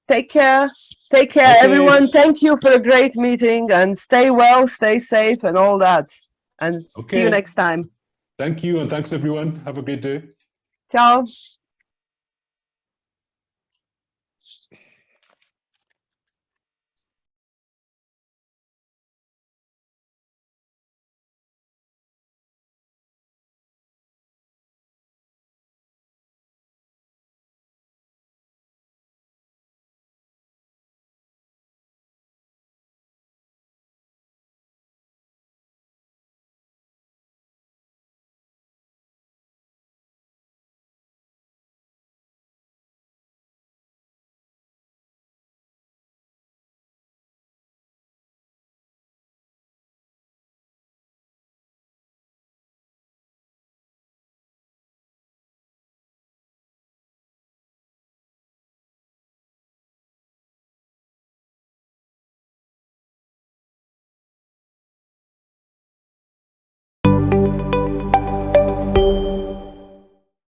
Take care. Take care, Okay. everyone. Thank you for a great meeting, and stay well, stay safe, and all that. And see you Okay. next time. Thank you, and thanks everyone. Have a great day. Ciao.